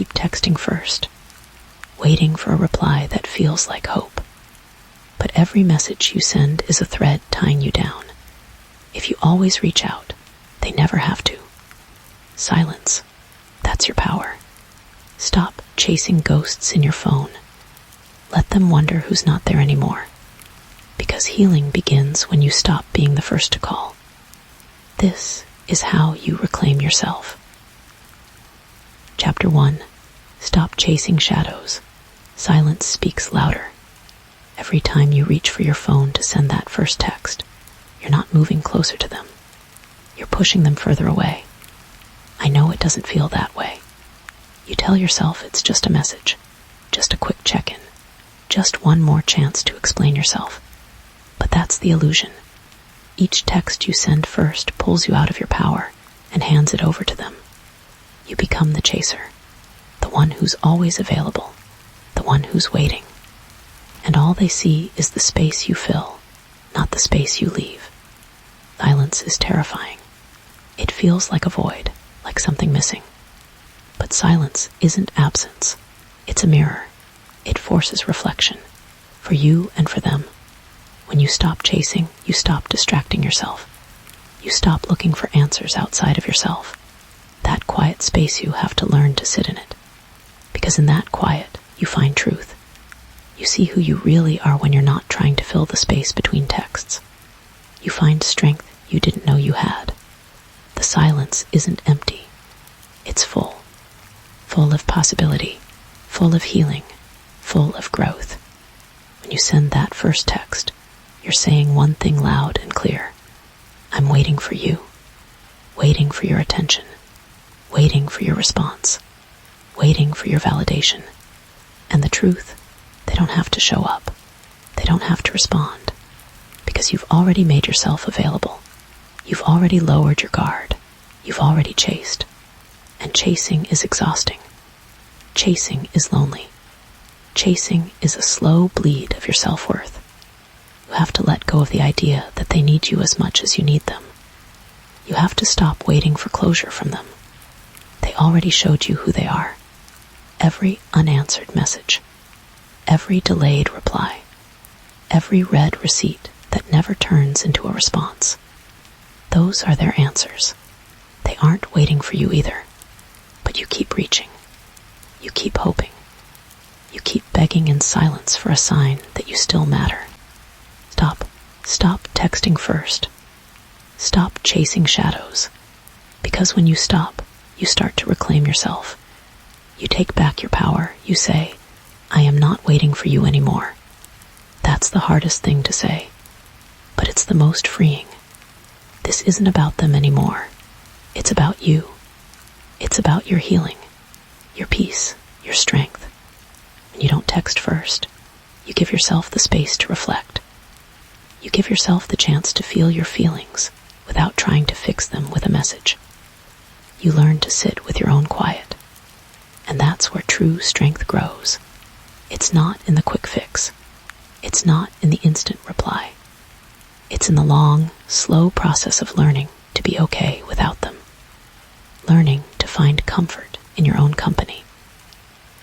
keep texting first, waiting for a reply that feels like hope. But every message you send is a thread tying you down. If you always reach out, they never have to. Silence. That's your power. Stop chasing ghosts in your phone. Let them wonder who's not there anymore. Because healing begins when you stop being the first to call. This is how you reclaim yourself. Chapter 1. Stop chasing shadows. Silence speaks louder. Every time you reach for your phone to send that first text, you're not moving closer to them. You're pushing them further away. I know it doesn't feel that way. You tell yourself it's just a message, just a quick check-in, just one more chance to explain yourself. But that's the illusion. Each text you send first pulls you out of your power and hands it over to them. You become the chaser, the one who's always available, the one who's waiting. And all they see is the space you fill, not the space you leave. Silence is terrifying. It feels like a void, like something missing. But silence isn't absence. It's a mirror. It forces reflection, for you and for them. When you stop chasing, you stop distracting yourself. You stop looking for answers outside of yourself. That quiet space, you have to learn to sit in it. Because in that quiet, you find truth. You see who you really are when you're not trying to fill the space between texts. You find strength you didn't know you had. The silence isn't empty. It's full. Full of possibility, full of healing, full of growth. When you send that first text, you're saying one thing loud and clear. I'm waiting for you, waiting for your attention, waiting for your response, waiting for your validation. And the truth, they don't have to show up. They don't have to respond, because you've already made yourself available. You've already lowered your guard. You've already chased. And chasing is exhausting. Chasing is lonely. Chasing is a slow bleed of your self-worth. You have to let go of the idea that they need you as much as you need them. You have to stop waiting for closure from them. They already showed you who they are. Every unanswered message, every delayed reply, every read receipt that never turns into a response. Those are their answers. They aren't waiting for you either. But you keep reaching. You keep hoping. You keep begging in silence for a sign that you still matter. Stop texting first. Stop chasing shadows. Because when you stop, you start to reclaim yourself. You take back your power. You say, I am not waiting for you anymore. That's the hardest thing to say, but it's the most freeing. This isn't about them anymore. It's about you. It's about your healing, your peace, your strength. When you don't text first, you give yourself the space to reflect. You give yourself the chance to feel your feelings without trying to fix them with a message. You learn to sit with your own quiet. And that's where true strength grows. It's not in the quick fix. It's not in the instant reply. It's in the long, slow process of learning to be okay without them. Learning to find comfort in your own company.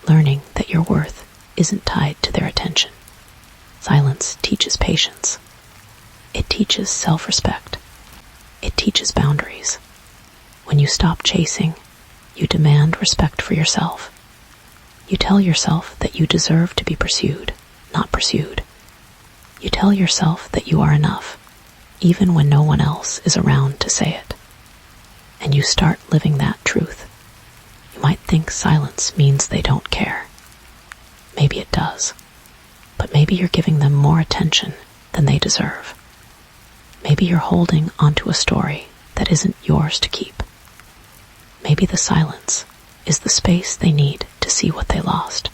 Learning that your worth isn't tied to their attention. Silence teaches patience. It teaches self-respect. It teaches boundaries. When you stop chasing, you demand respect for yourself. You tell yourself that you deserve to be pursued, not pursued. You tell yourself that you are enough, even when no one else is around to say it. And you start living that truth. You might think silence means they don't care. Maybe it does. But maybe you're giving them more attention than they deserve. Maybe you're holding onto a story that isn't yours to keep. Maybe the silence is the space they need to see what they lost.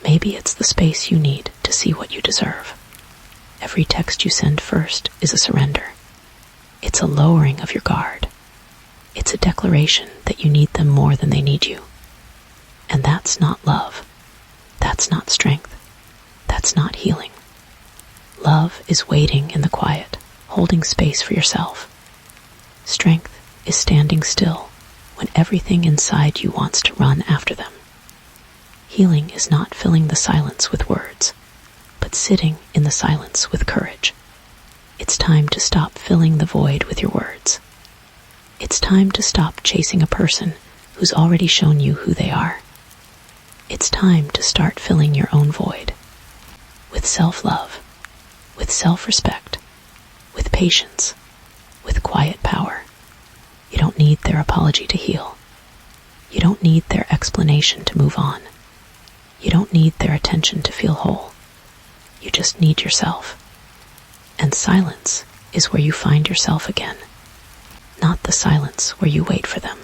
Maybe it's the space you need to see what you deserve. Every text you send first is a surrender. It's a lowering of your guard. It's a declaration that you need them more than they need you. And that's not love. That's not strength. That's not healing. Love is waiting in the quiet, holding space for yourself. Strength is standing still when everything inside you wants to run after them. Healing is not filling the silence with words, but sitting in the silence with courage. It's time to stop filling the void with your words. It's time to stop chasing a person who's already shown you who they are. It's time to start filling your own void with self-love, with self-respect, with patience, with quiet power. You don't need their apology to heal. You don't need their explanation to move on. You don't need their attention to feel whole. You just need yourself. And silence is where you find yourself again. Not the silence where you wait for them,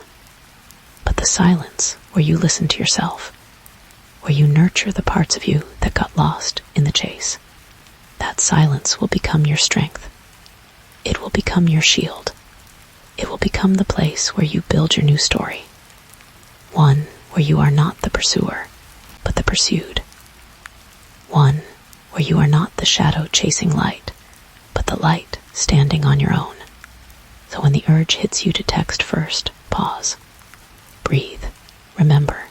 but the silence where you listen to yourself, where you nurture the parts of you that got lost in the chase. That silence will become your strength. It will become your shield. It will become the place where you build your new story. One where you are not the pursuer, but the pursued. One where you are not the shadow chasing light, but the light standing on your own. So when the urge hits you to text first, pause. Breathe. Remember,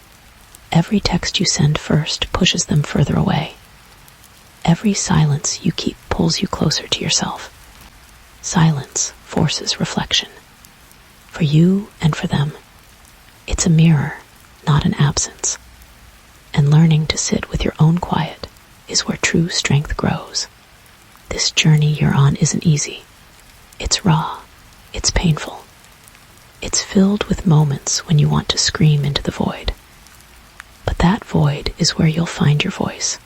every text you send first pushes them further away. Every silence you keep pulls you closer to yourself. Silence forces reflection. For you and for them. It's a mirror, not an absence. And learning to sit with your own quiet is where true strength grows. This journey you're on isn't easy. It's raw. It's painful. It's filled with moments when you want to scream into the void. But that void is where you'll find your voice.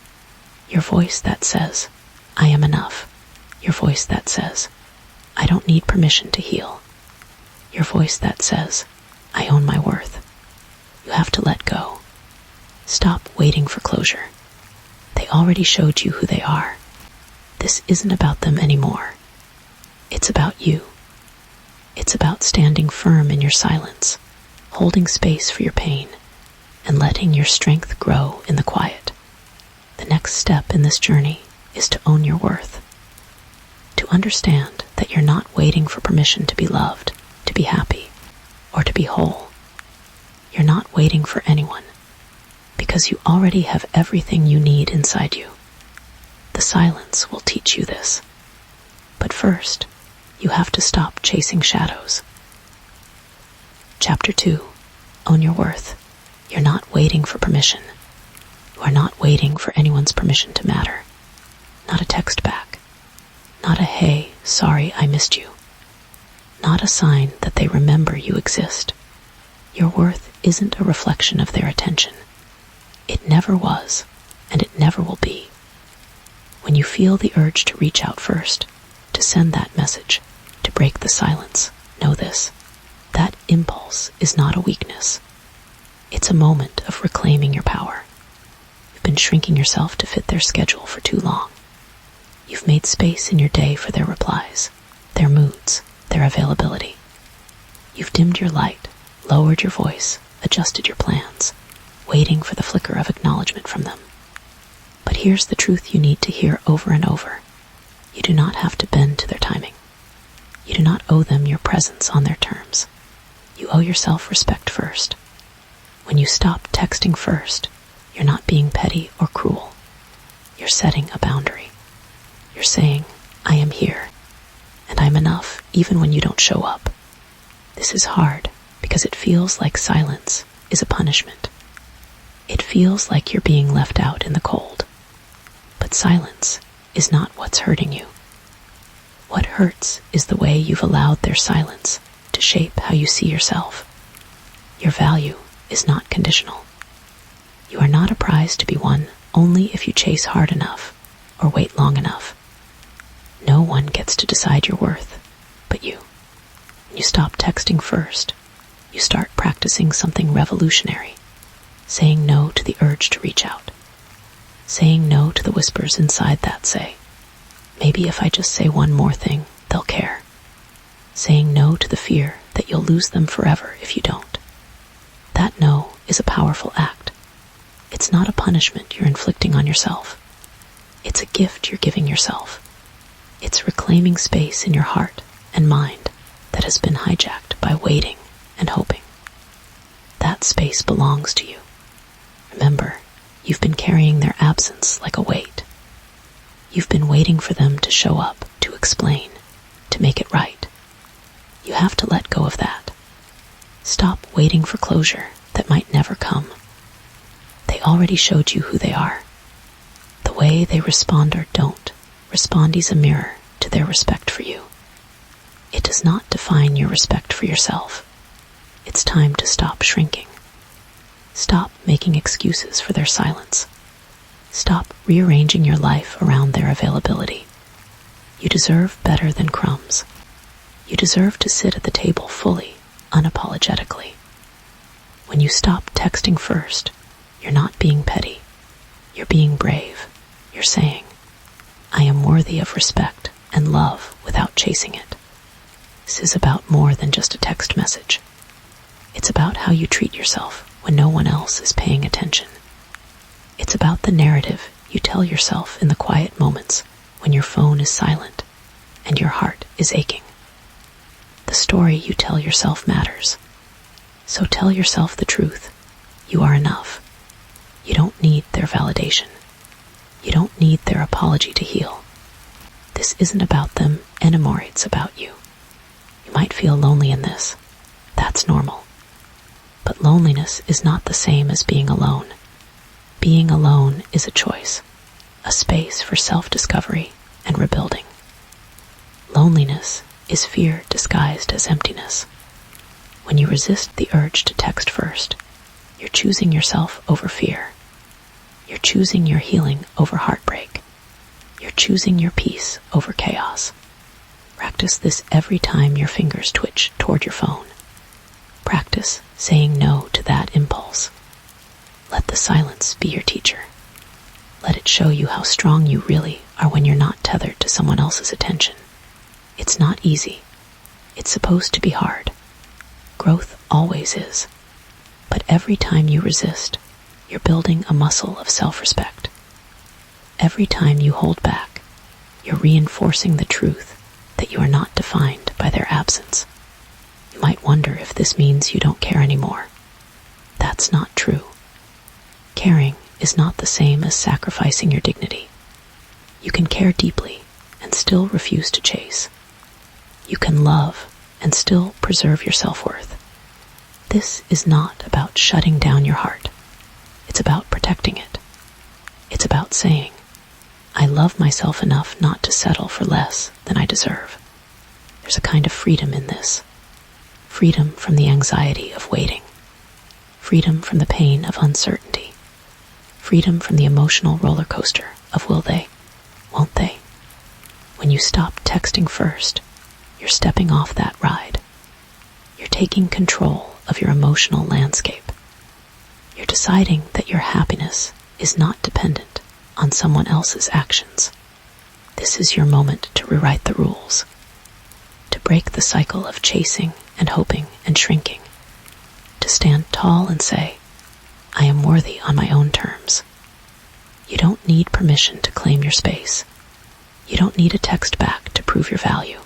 Your voice that says, I am enough. Your voice that says, I don't need permission to heal. Your voice that says, I own my worth. You have to let go. Stop waiting for closure. They already showed you who they are. This isn't about them anymore. It's about you. It's about standing firm in your silence, holding space for your pain, and letting your strength grow in the quiet. The next step in this journey is to own your worth. To understand that you're not waiting for permission to be loved, to be happy, or to be whole. You're not waiting for anyone, because you already have everything you need inside you. The silence will teach you this. But first, you have to stop chasing shadows. Chapter 2. Own your worth. You're not waiting for permission. You are not waiting for anyone's permission to matter. Not a text back. Not a hey, sorry I missed you. Not a sign that they remember you exist. Your worth isn't a reflection of their attention. It never was, and it never will be. When you feel the urge to reach out first, to send that message, to break the silence, know this. That impulse is not a weakness. It's a moment of reclaiming your power. You've been shrinking yourself to fit their schedule for too long. You've made space in your day for their replies, their moods, their availability. You've dimmed your light, lowered your voice, adjusted your plans, waiting for the flicker of acknowledgement from them. But here's the truth you need to hear over and over. You do not have to bend to their timing. You do not owe them your presence on their terms. You owe yourself respect first. When you stop texting first, you're not being petty or cruel. You're setting a boundary. You're saying, I am here, and I'm enough even when you don't show up. This is hard because it feels like silence is a punishment. It feels like you're being left out in the cold. But silence is not what's hurting you. What hurts is the way you've allowed their silence to shape how you see yourself. Your value is not conditional. You are not a prize to be won only if you chase hard enough or wait long enough. No one gets to decide your worth but you. When you stop texting first, you start practicing something revolutionary. Saying no to the urge to reach out. Saying no to the whispers inside that say, maybe if I just say one more thing, they'll care. Saying no to the fear that you'll lose them forever if you don't. That no is a powerful act. It's not a punishment you're inflicting on yourself. It's a gift you're giving yourself. It's reclaiming space in your heart and mind that has been hijacked by waiting and hoping. that space belongs to you. Remember, you've been carrying their absence like a weight. You've been waiting for them to show up, to explain, to make it right. You have to let go of that. Stop waiting for closure that might never come. They already showed you who they are. The way they respond or don't respond is a mirror to their respect for you. It does not define your respect for yourself. It's time to stop shrinking. Stop making excuses for their silence. Stop rearranging your life around their availability. You deserve better than crumbs. You deserve to sit at the table fully, unapologetically. When you stop texting first, you're not being petty. You're being brave. You're saying, I am worthy of respect and love without chasing it. This is about more than just a text message. It's about how you treat yourself when no one else is paying attention. It's about the narrative you tell yourself in the quiet moments when your phone is silent and your heart is aching. The story you tell yourself matters. So tell yourself the truth. You are enough. You don't need their validation. You don't need their apology to heal. This isn't about them anymore, it's about you. You might feel lonely in this. That's normal. But loneliness is not the same as being alone. Being alone is a choice, a space for self-discovery and rebuilding. Loneliness is fear disguised as emptiness. When you resist the urge to text first, you're choosing yourself over fear. You're choosing your healing over heartbreak. You're choosing your peace over chaos. Practice this every time your fingers twitch toward your phone. Practice saying no to that impulse. Let the silence be your teacher. Let it show you how strong you really are when you're not tethered to someone else's attention. It's not easy. It's supposed to be hard. Growth always is. But every time you resist, you're building a muscle of self-respect. Every time you hold back, you're reinforcing the truth that you are not defined by their absence. You might wonder if this means you don't care anymore. That's not true. Caring is not the same as sacrificing your dignity. You can care deeply and still refuse to chase. You can love and still preserve your self-worth. This is not about shutting down your heart. It's about protecting it. It's about saying, I love myself enough not to settle for less than I deserve. There's a kind of freedom in this. Freedom from the anxiety of waiting. Freedom from the pain of uncertainty. Freedom from the emotional roller coaster of will they, won't they. When you stop texting first, you're stepping off that ride. You're taking control of your emotional landscape. You're deciding that your happiness is not dependent on someone else's actions. This is your moment to rewrite the rules, to break the cycle of chasing and hoping and shrinking, to stand tall and say, I am worthy on my own terms. You don't need permission to claim your space. You don't need a text back to prove your value.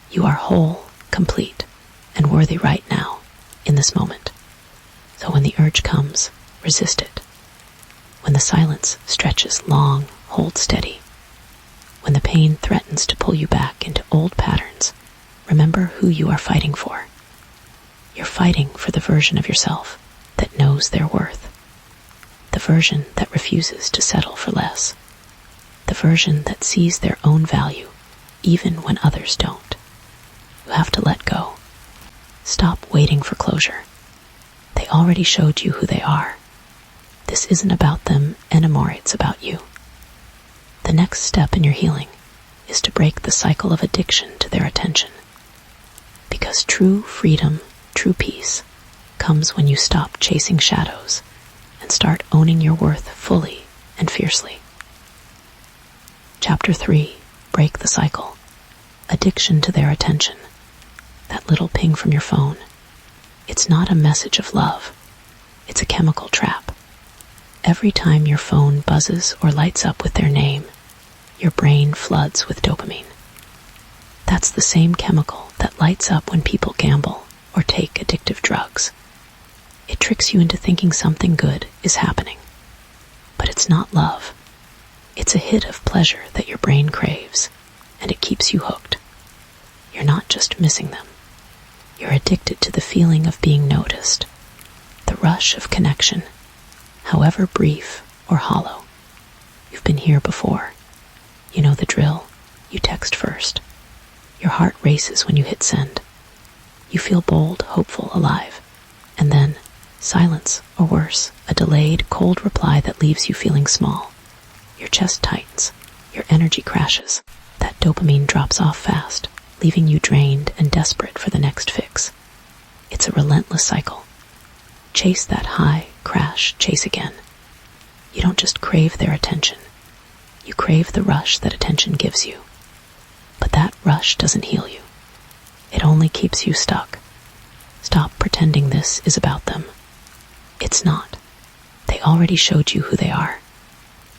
You are whole, complete, and worthy right now, in this moment. So when the urge comes, resist it. When the silence stretches long, hold steady. When the pain threatens to pull you back into old patterns, remember who you are fighting for. You're fighting for the version of yourself that knows their worth. The version that refuses to settle for less. The version that sees their own value, even when others don't. You have to let go. Stop waiting for closure. They already showed you who they are. This isn't about them anymore, it's about you. The next step in your healing is to break the cycle of addiction to their attention. Because true freedom, true peace, comes when you stop chasing shadows and start owning your worth fully and fiercely. Chapter 3, Break the Cycle. Addiction to their attention. That little ping from your phone. It's not a message of love. It's a chemical trap. Every time your phone buzzes or lights up with their name, your brain floods with dopamine. That's the same chemical that lights up when people gamble or take addictive drugs. It tricks you into thinking something good is happening. But it's not love. It's a hit of pleasure that your brain craves, and it keeps you hooked. You're not just missing them. You're addicted to the feeling of being noticed, the rush of connection, however brief or hollow. You've been here before. You know the drill. You text first. Your heart races when you hit send. You feel bold, hopeful, alive. And then, silence, or worse, a delayed, cold reply that leaves you feeling small. Your chest tightens. Your energy crashes. That dopamine drops off fast, leaving you drained and desperate for the next fix. It's a relentless cycle. Chase that high, crash, chase again. You don't just crave their attention. You crave the rush that attention gives you. But that rush doesn't heal you. It only keeps you stuck. Stop pretending this is about them. It's not. They already showed you who they are.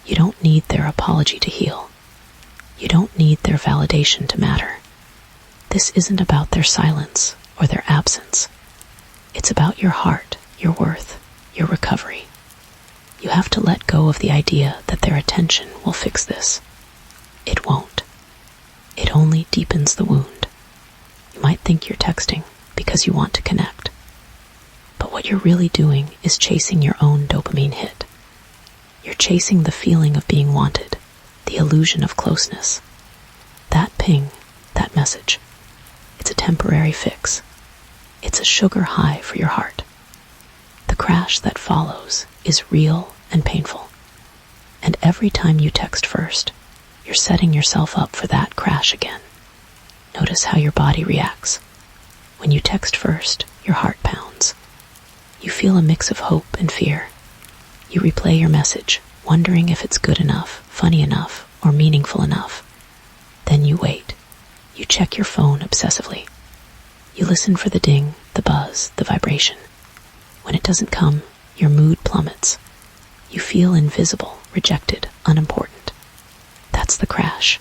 You don't need their apology to heal. You don't need their validation to matter. This isn't about their silence or their absence. It's about your heart, your worth, your recovery. You have to let go of the idea that their attention will fix this. It won't. It only deepens the wound. You might think you're texting because you want to connect. But what you're really doing is chasing your own dopamine hit. You're chasing the feeling of being wanted, the illusion of closeness. That ping, that message, it's a temporary fix. It's a sugar high for your heart. The crash that follows is real and painful. And every time you text first, you're setting yourself up for that crash again. Notice how your body reacts. When you text first, your heart pounds. You feel a mix of hope and fear. You replay your message, wondering if it's good enough, funny enough, or meaningful enough. Then you wait. You check your phone obsessively. You listen for the ding, the buzz, the vibration. When it doesn't come, your mood plummets. You feel invisible, rejected, unimportant. That's the crash.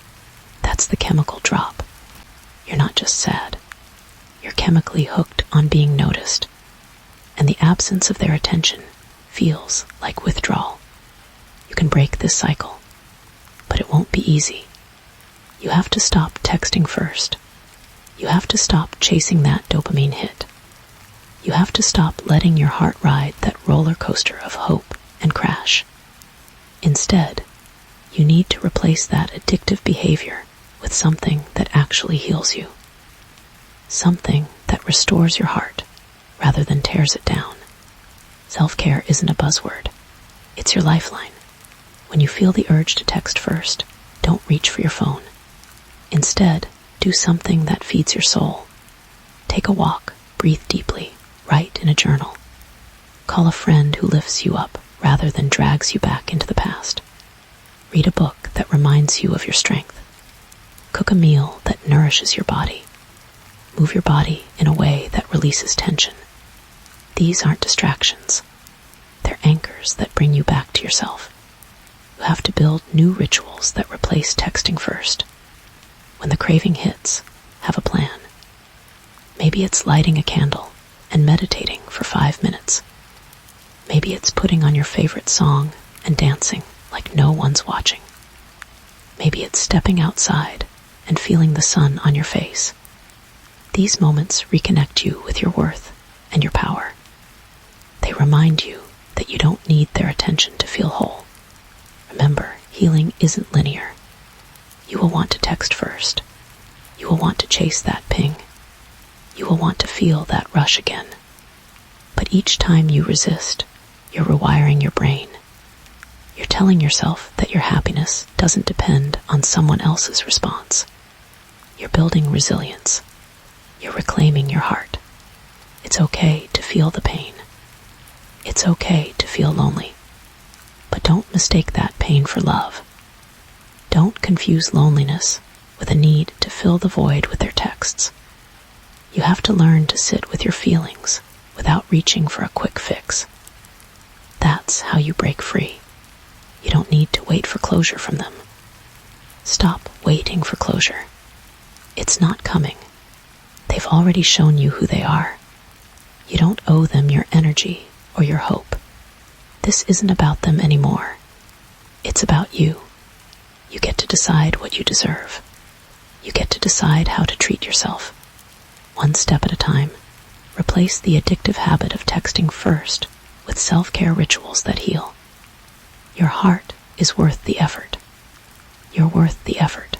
That's the chemical drop. You're not just sad. You're chemically hooked on being noticed. And the absence of their attention feels like withdrawal. You can break this cycle, but it won't be easy. You have to stop texting first. You have to stop chasing that dopamine hit. You have to stop letting your heart ride that roller coaster of hope and crash. Instead, you need to replace that addictive behavior with something that actually heals you. Something that restores your heart rather than tears it down. Self-care isn't a buzzword. It's your lifeline. When you feel the urge to text first, don't reach for your phone. Instead, do something that feeds your soul. Take a walk, breathe deeply, write in a journal. Call a friend who lifts you up rather than drags you back into the past. Read a book that reminds you of your strength. Cook a meal that nourishes your body. Move your body in a way that releases tension. These aren't distractions. They're anchors that bring you back to yourself. You have to build new rituals that replace texting first. When the craving hits, have a plan. Maybe it's lighting a candle and meditating for 5 minutes. Maybe it's putting on your favorite song and dancing like no one's watching. Maybe it's stepping outside and feeling the sun on your face. These moments reconnect you with your worth and your power. They remind you that you don't need their attention to feel whole. Remember, healing isn't linear. You will want to text first. You will want to chase that ping. You will want to feel that rush again. But each time you resist, you're rewiring your brain. You're telling yourself that your happiness doesn't depend on someone else's response. You're building resilience. You're reclaiming your heart. It's okay to feel the pain. It's okay to feel lonely. But don't mistake that pain for love. Don't confuse loneliness with a need to fill the void with their texts. You have to learn to sit with your feelings without reaching for a quick fix. That's how you break free. You don't need to wait for closure from them. Stop waiting for closure. It's not coming. They've already shown you who they are. You don't owe them your energy or your hope. This isn't about them anymore. It's about you. You get to decide what you deserve. You get to decide how to treat yourself. One step at a time, replace the addictive habit of texting first with self-care rituals that heal. Your heart is worth the effort. You're worth the effort.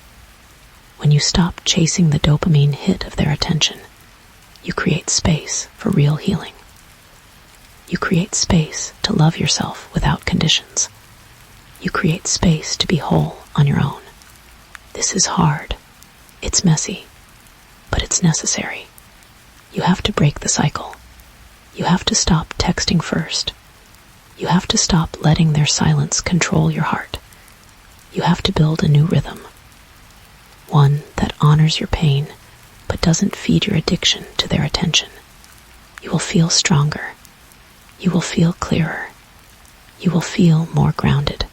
When you stop chasing the dopamine hit of their attention, you create space for real healing. You create space to love yourself without conditions. You create space to be whole on your own. This is hard. It's messy. But it's necessary. You have to break the cycle. You have to stop texting first. You have to stop letting their silence control your heart. You have to build a new rhythm. One that honors your pain, but doesn't feed your addiction to their attention. You will feel stronger. You will feel clearer. You will feel more grounded.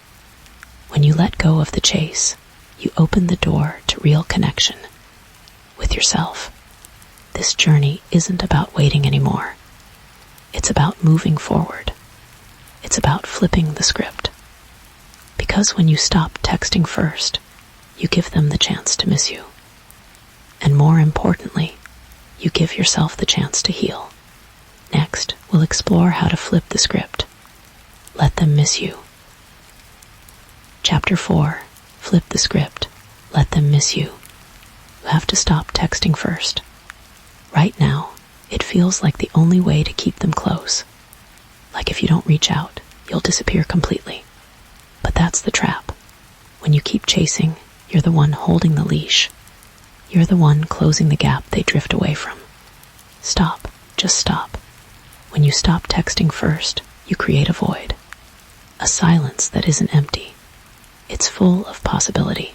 When you let go of the chase, you open the door to real connection with yourself. This journey isn't about waiting anymore. It's about moving forward. It's about flipping the script. Because when you stop texting first, you give them the chance to miss you. And more importantly, you give yourself the chance to heal. Next, we'll explore how to flip the script. Let them miss you. Chapter 4. Flip the script. Let them miss you. You have to stop texting first. Right now, it feels like the only way to keep them close. Like if you don't reach out, you'll disappear completely. But that's the trap. When you keep chasing, you're the one holding the leash. You're the one closing the gap they drift away from. Stop. Just stop. When you stop texting first, you create a void. A silence that isn't empty. It's full of possibility.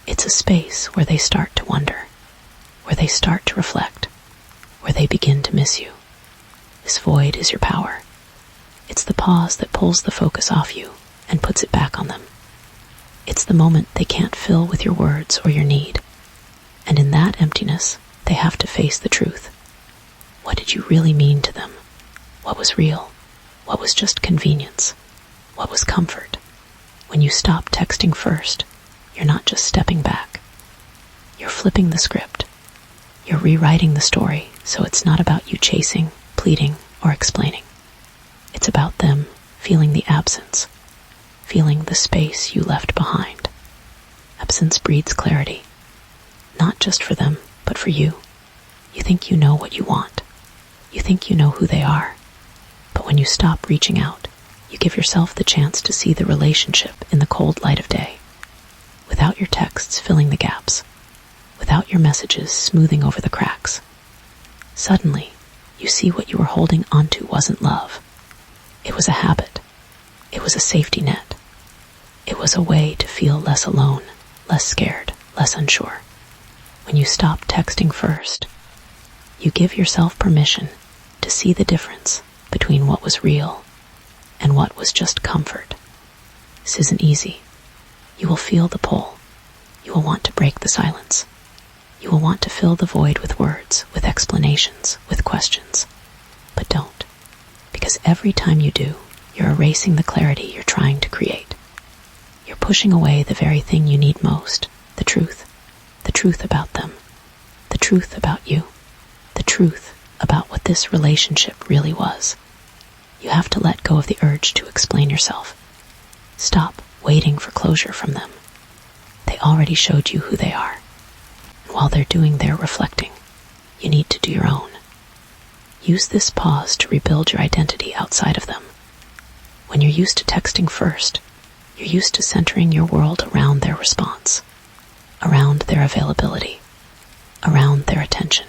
It's a space where they start to wonder, where they start to reflect, where they begin to miss you. This void is your power. It's the pause that pulls the focus off you and puts it back on them. It's the moment they can't fill with your words or your need. And in that emptiness, they have to face the truth. What did you really mean to them? What was real? What was just convenience? What was comfort? When you stop texting first, you're not just stepping back. You're flipping the script. You're rewriting the story so it's not about you chasing, pleading, or explaining. It's about them feeling the absence, feeling the space you left behind. Absence breeds clarity, not just for them, but for you. You think you know what you want. You think you know who they are. But when you stop reaching out, you give yourself the chance to see the relationship in the cold light of day. Without your texts filling the gaps. Without your messages smoothing over the cracks. Suddenly, you see what you were holding onto wasn't love. It was a habit. It was a safety net. It was a way to feel less alone, less scared, less unsure. When you stop texting first, you give yourself permission to see the difference between what was real and what was just comfort. This isn't easy. You will feel the pull. You will want to break the silence. You will want to fill the void with words, with explanations, with questions. But don't. Because every time you do, you're erasing the clarity you're trying to create. You're pushing away the very thing you need most, the truth. The truth about them. The truth about you. The truth about what this relationship really was. You have to let go of the urge to explain yourself. Stop waiting for closure from them. They already showed you who they are. And while they're doing their reflecting, you need to do your own. Use this pause to rebuild your identity outside of them. When you're used to texting first, you're used to centering your world around their response, around their availability, around their attention.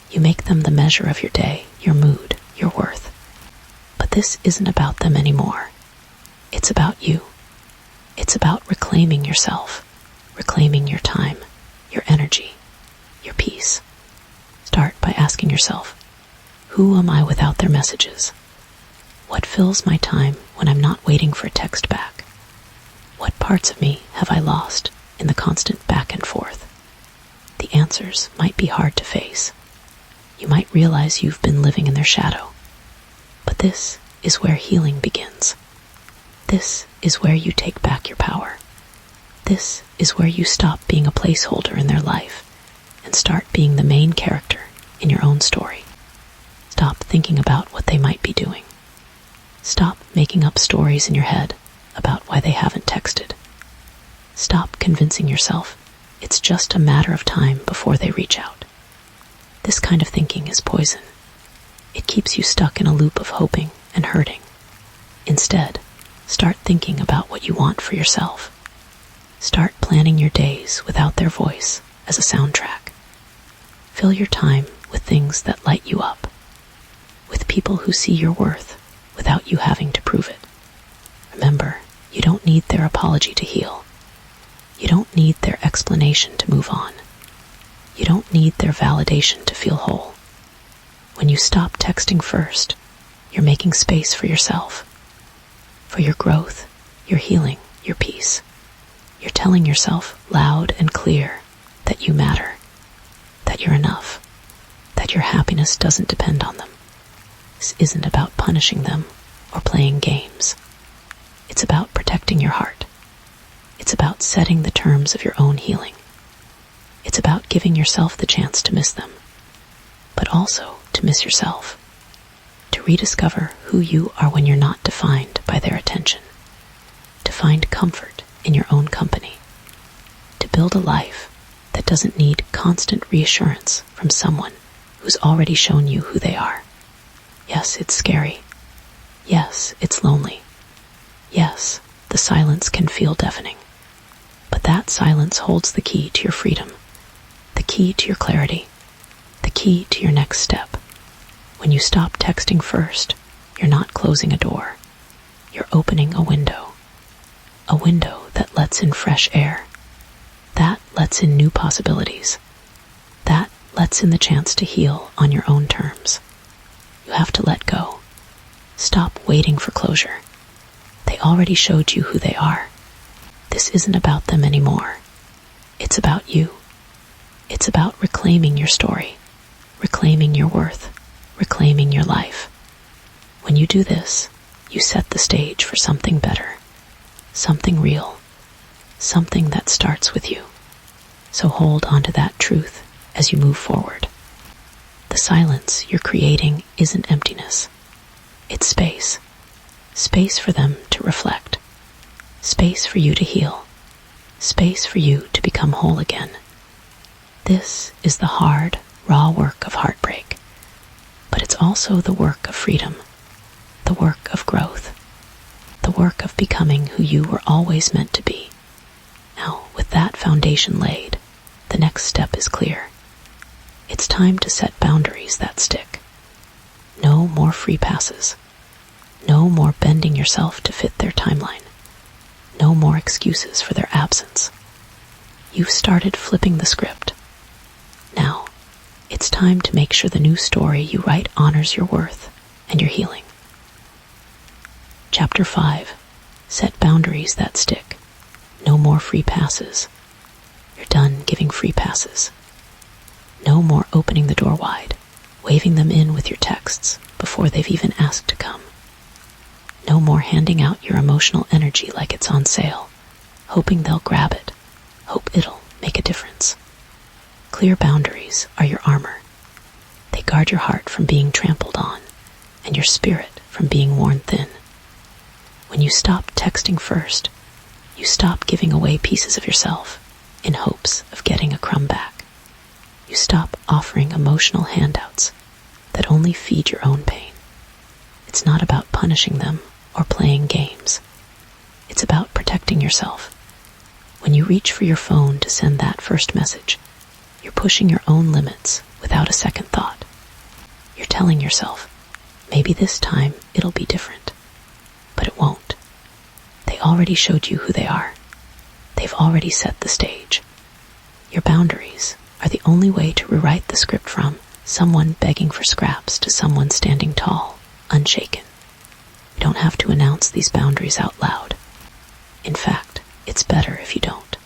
You make them the measure of your day, your mood, your worth. But this isn't about them anymore. It's about you. It's about reclaiming yourself, reclaiming your time, your energy, your peace. Start by asking yourself, who am I without their messages? What fills my time when I'm not waiting for a text back? What parts of me have I lost in the constant back and forth? The answers might be hard to face. You might realize you've been living in their shadow. But this is where healing begins. This is where you take back your power. This is where you stop being a placeholder in their life and start being the main character in your own story. Stop thinking about what they might be doing. Stop making up stories in your head about why they haven't texted. Stop convincing yourself it's just a matter of time before they reach out. This kind of thinking is poison. It keeps you stuck in a loop of hoping and hurting. Instead, start thinking about what you want for yourself. Start planning your days without their voice as a soundtrack. Fill your time with things that light you up, with people who see your worth without you having to prove it. Remember, you don't need their apology to heal. You don't need their explanation to move on. You don't need their validation to feel whole. When you stop texting first, you're making space for yourself, for your growth, your healing, your peace. You're telling yourself loud and clear that you matter, that you're enough, that your happiness doesn't depend on them. This isn't about punishing them or playing games. It's about protecting your heart. It's about setting the terms of your own healing. It's about giving yourself the chance to miss them, but also to miss yourself, to rediscover who you are when you're not defined by their attention, to find comfort in your own company, to build a life that doesn't need constant reassurance from someone who's already shown you who they are. Yes, it's scary. Yes, it's lonely. Yes, the silence can feel deafening. But that silence holds the key to your freedom, the key to your clarity, the key to your next step. When you stop texting first, you're not closing a door. You're opening a window that lets in fresh air, that lets in new possibilities, that lets in the chance to heal on your own terms. You have to let go. Stop waiting for closure. They already showed you who they are. This isn't about them anymore. It's about you. It's about reclaiming your story, reclaiming your worth, reclaiming your life. When you do this, you set the stage for something better, something real, something that starts with you. So hold on to that truth as you move forward. The silence you're creating isn't emptiness. It's space. Space for them to reflect. Space for you to heal. Space for you to become whole again. This is the hard, raw work of heartbreak. But it's also the work of freedom, the work of growth, the work of becoming who you were always meant to be. Now, with that foundation laid, the next step is clear. It's time to set boundaries that stick. No more free passes. No more bending yourself to fit their timeline. No more excuses for their absence. You've started flipping the script. Now, it's time to make sure the new story you write honors your worth and your healing. Chapter 5. Set boundaries that stick. No more free passes. You're done giving free passes. No more opening the door wide, waving them in with your texts before they've even asked to come. No more handing out your emotional energy like it's on sale, hoping they'll grab it, hope it'll make a difference. Clear boundaries are your armor. They guard your heart from being trampled on, and your spirit from being worn thin. When you stop texting first, you stop giving away pieces of yourself in hopes of getting a crumb back. You stop offering emotional handouts that only feed your own pain. It's not about punishing them or playing games. It's about protecting yourself. When you reach for your phone to send that first message, you're pushing your own limits without a second thought. You're telling yourself, maybe this time it'll be different. But it won't. They already showed you who they are. They've already set the stage. Your boundaries are the only way to rewrite the script from someone begging for scraps to someone standing tall, unshaken. You don't have to announce these boundaries out loud. In fact, it's better if you don't.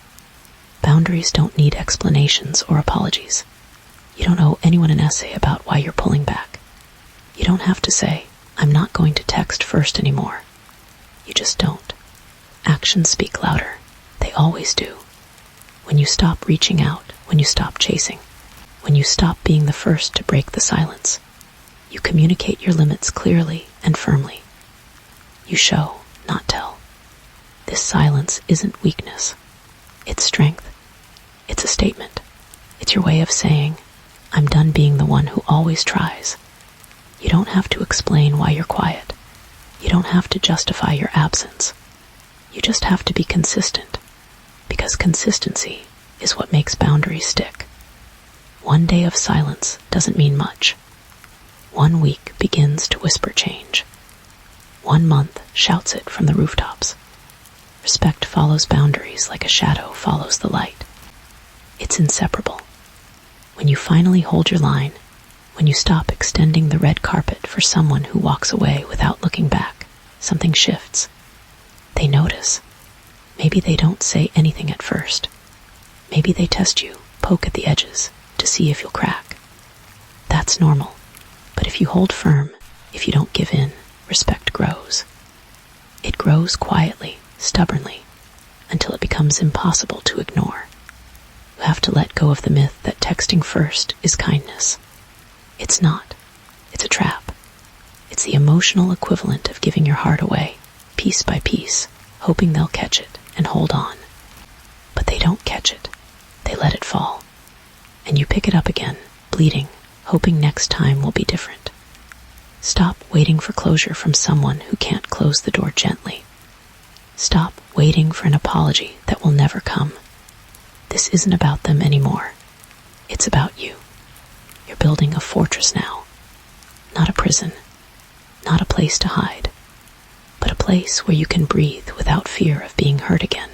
Boundaries don't need explanations or apologies. You don't owe anyone an essay about why you're pulling back. You don't have to say, I'm not going to text first anymore. You just don't. Actions speak louder. They always do. When you stop reaching out, when you stop chasing, when you stop being the first to break the silence, you communicate your limits clearly and firmly. You show, not tell. This silence isn't weakness. It's strength. It's a statement. It's your way of saying, I'm done being the one who always tries. You don't have to explain why you're quiet. You don't have to justify your absence. You just have to be consistent, because consistency is what makes boundaries stick. One day of silence doesn't mean much. 1 week begins to whisper change. 1 month shouts it from the rooftops. Respect follows boundaries like a shadow follows the light. It's inseparable. When you finally hold your line, when you stop extending the red carpet for someone who walks away without looking back, something shifts. They notice. Maybe they don't say anything at first. Maybe they test you, poke at the edges, to see if you'll crack. That's normal. But if you hold firm, if you don't give in, respect grows. It grows quietly, stubbornly, until it becomes impossible to ignore. You have to let go of the myth that texting first is kindness. It's not. It's a trap. It's the emotional equivalent of giving your heart away, piece by piece, hoping they'll catch it and hold on. But they don't catch it. They let it fall. And you pick it up again, bleeding, hoping next time will be different. Stop waiting for closure from someone who can't close the door gently. Stop waiting for an apology that will never come. This isn't about them anymore. It's about you. You're building a fortress now. Not a prison. Not a place to hide. But a place where you can breathe without fear of being hurt again.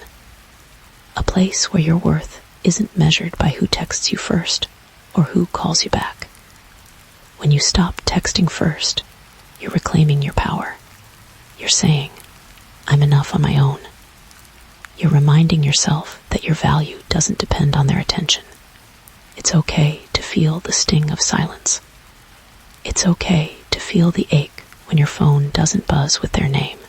A place where your worth isn't measured by who texts you first or who calls you back. When you stop texting first, you're reclaiming your power. You're saying, I'm enough on my own. You're reminding yourself that your value doesn't depend on their attention. It's okay to feel the sting of silence. It's okay to feel the ache when your phone doesn't buzz with their name.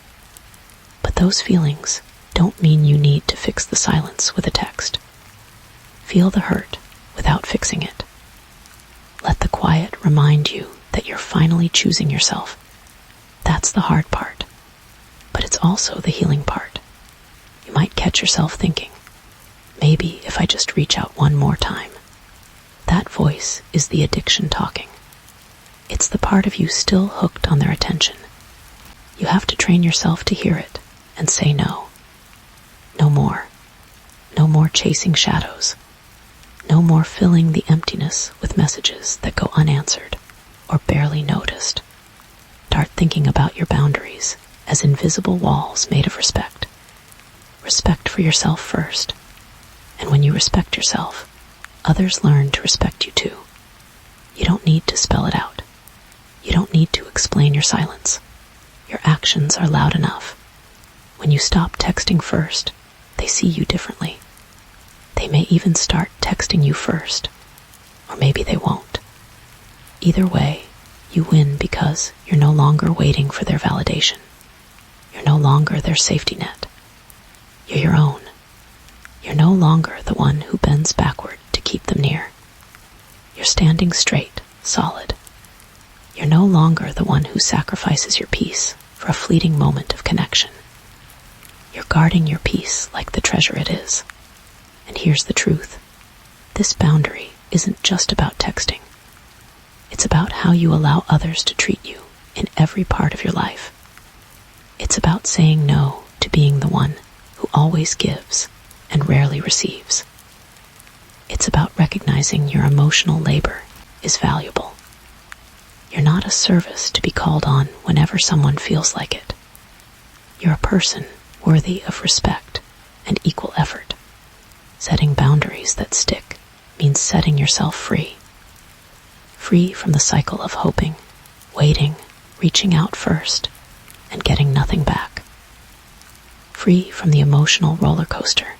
But those feelings don't mean you need to fix the silence with a text. Feel the hurt without fixing it. Let the quiet remind you that you're finally choosing yourself. That's the hard part, but it's also the healing part. You might catch yourself thinking, maybe if I just reach out one more time. That voice is the addiction talking. It's the part of you still hooked on their attention. You have to train yourself to hear it and say no. No more. No more chasing shadows. No more filling the emptiness with messages that go unanswered or barely noticed. Start thinking about your boundaries as invisible walls made of respect. Respect for yourself first. And when you respect yourself, others learn to respect you too. You don't need to spell it out. You don't need to explain your silence. Your actions are loud enough. When you stop texting first, they see you differently. They may even start texting you first, or maybe they won't. Either way, you win because you're no longer waiting for their validation. You're no longer their safety net. You're your own. You're no longer the one who bends backward to keep them near. You're standing straight, solid. You're no longer the one who sacrifices your peace for a fleeting moment of connection. You're guarding your peace like the treasure it is. And here's the truth. This boundary isn't just about texting. It's about how you allow others to treat you in every part of your life. It's about saying no to being the one who always gives and rarely receives. It's about recognizing your emotional labor is valuable. You're not a service to be called on whenever someone feels like it. You're a person worthy of respect and equal effort. Setting boundaries that stick means setting yourself free. Free from the cycle of hoping, waiting, reaching out first, and getting nothing back. Free from the emotional roller coaster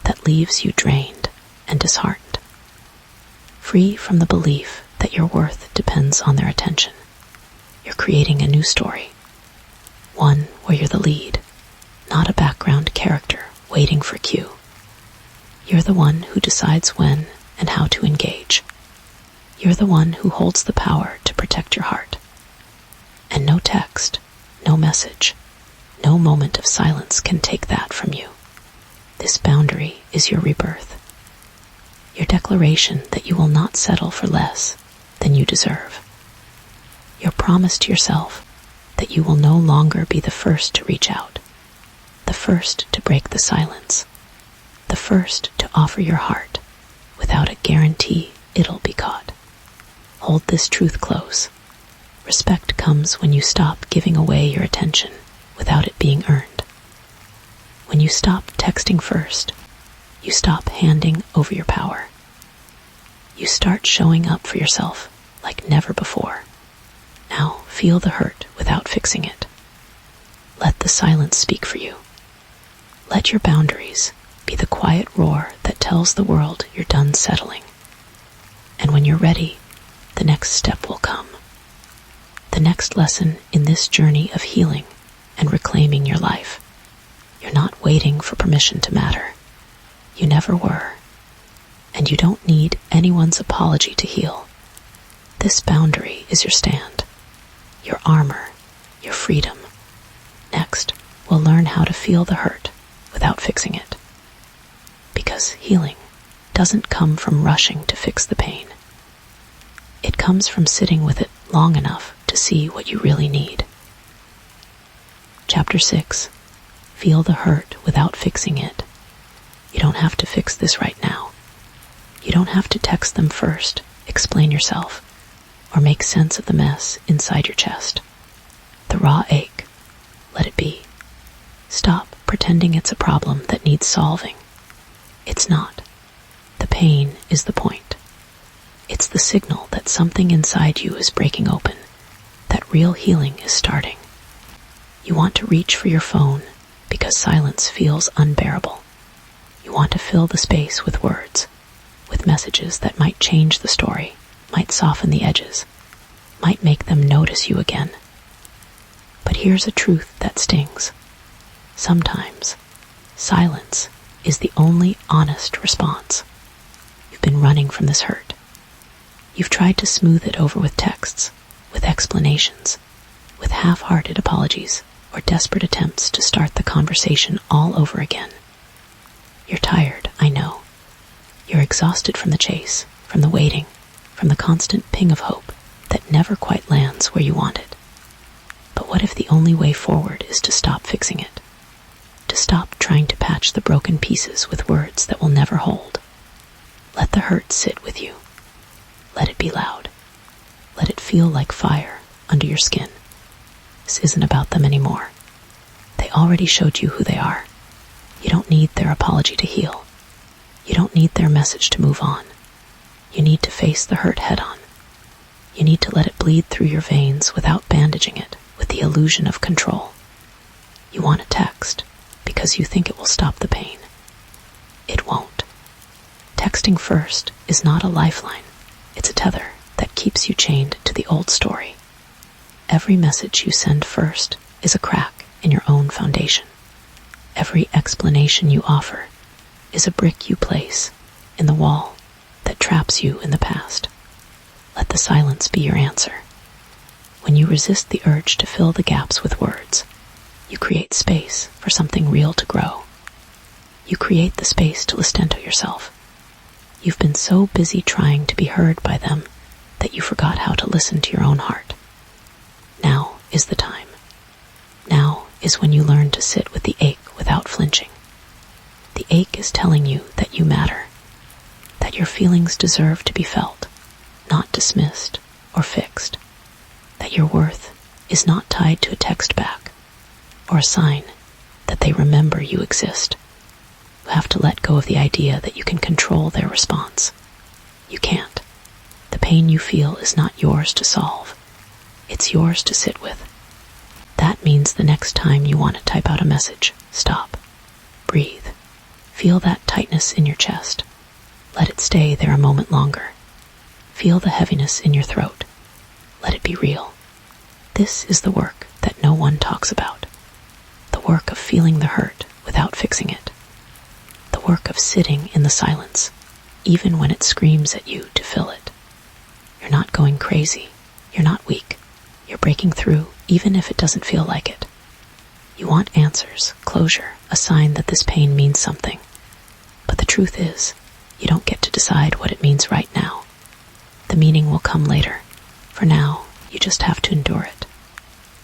that leaves you drained and disheartened. Free from the belief that your worth depends on their attention. You're creating a new story. One where you're the lead, not a background character waiting for cue. You're the one who decides when and how to engage. You're the one who holds the power to protect your heart. And no text, no message, no moment of silence can take that from you. This boundary is your rebirth. Your declaration that you will not settle for less than you deserve. Your promise to yourself that you will no longer be the first to reach out, the first to break the silence, the first to offer your heart without a guarantee it'll be caught. Hold this truth close. Respect comes when you stop giving away your attention without it being earned. When you stop texting first, you stop handing over your power. You start showing up for yourself like never before. Now feel the hurt without fixing it. Let the silence speak for you. Let your boundaries be the quiet roar that tells the world you're done settling. And when you're ready, the next step will come. The next lesson in this journey of healing and reclaiming your life. You're not waiting for permission to matter. You never were. And you don't need anyone's apology to heal. This boundary is your stand, your armor, your freedom. Next, we'll learn how to feel the hurt without fixing it. Because healing doesn't come from rushing to fix the pain. It comes from sitting with it long enough to see what you really need. Chapter 6. Feel the hurt without fixing it. You don't have to fix this right now. You don't have to text them first, explain yourself, or make sense of the mess inside your chest. The raw ache, let it be. Stop pretending it's a problem that needs solving. It's not. The pain is the point. It's the signal that something inside you is breaking open, that real healing is starting. You want to reach for your phone because silence feels unbearable. You want to fill the space with words, with messages that might change the story, might soften the edges, might make them notice you again. But here's a truth that stings. Sometimes, silence is the only honest response. You've been running from this hurt. You've tried to smooth it over with texts, with explanations, with half-hearted apologies, or desperate attempts to start the conversation all over again. You're tired, I know. You're exhausted from the chase, from the waiting, from the constant ping of hope that never quite lands where you want it. But what if the only way forward is to stop fixing it? To stop trying to patch the broken pieces with words that will never hold? Let the hurt sit with you. Let it be loud. Let it feel like fire under your skin. This isn't about them anymore. They already showed you who they are. You don't need their apology to heal. You don't need their message to move on. You need to face the hurt head on. You need to let it bleed through your veins without bandaging it with the illusion of control. You want a text because you think it will stop the pain. It won't. Texting first is not a lifeline. It's a tether that keeps you chained to the old story. Every message you send first is a crack in your own foundation. Every explanation you offer is a brick you place in the wall that traps you in the past. Let the silence be your answer. When you resist the urge to fill the gaps with words, you create space for something real to grow. You create the space to listen to yourself. You've been so busy trying to be heard by them that you forgot how to listen to your own heart. Now is the time. Now is when you learn to sit with the ache without flinching. The ache is telling you that you matter, that your feelings deserve to be felt, not dismissed or fixed, that your worth is not tied to a text back or a sign that they remember you exist. You have to let go of the idea that you can control their response. You can't. The pain you feel is not yours to solve. It's yours to sit with. That means the next time you want to type out a message, stop. Breathe. Feel that tightness in your chest. Let it stay there a moment longer. Feel the heaviness in your throat. Let it be real. This is the work that no one talks about. The work of feeling the hurt without fixing it. The work of sitting in the silence, even when it screams at you to fill it. You're not going crazy. You're not weak. You're breaking through, even if it doesn't feel like it. You want answers, closure, a sign that this pain means something. But the truth is, you don't get to decide what it means right now. The meaning will come later. For now, you just have to endure it.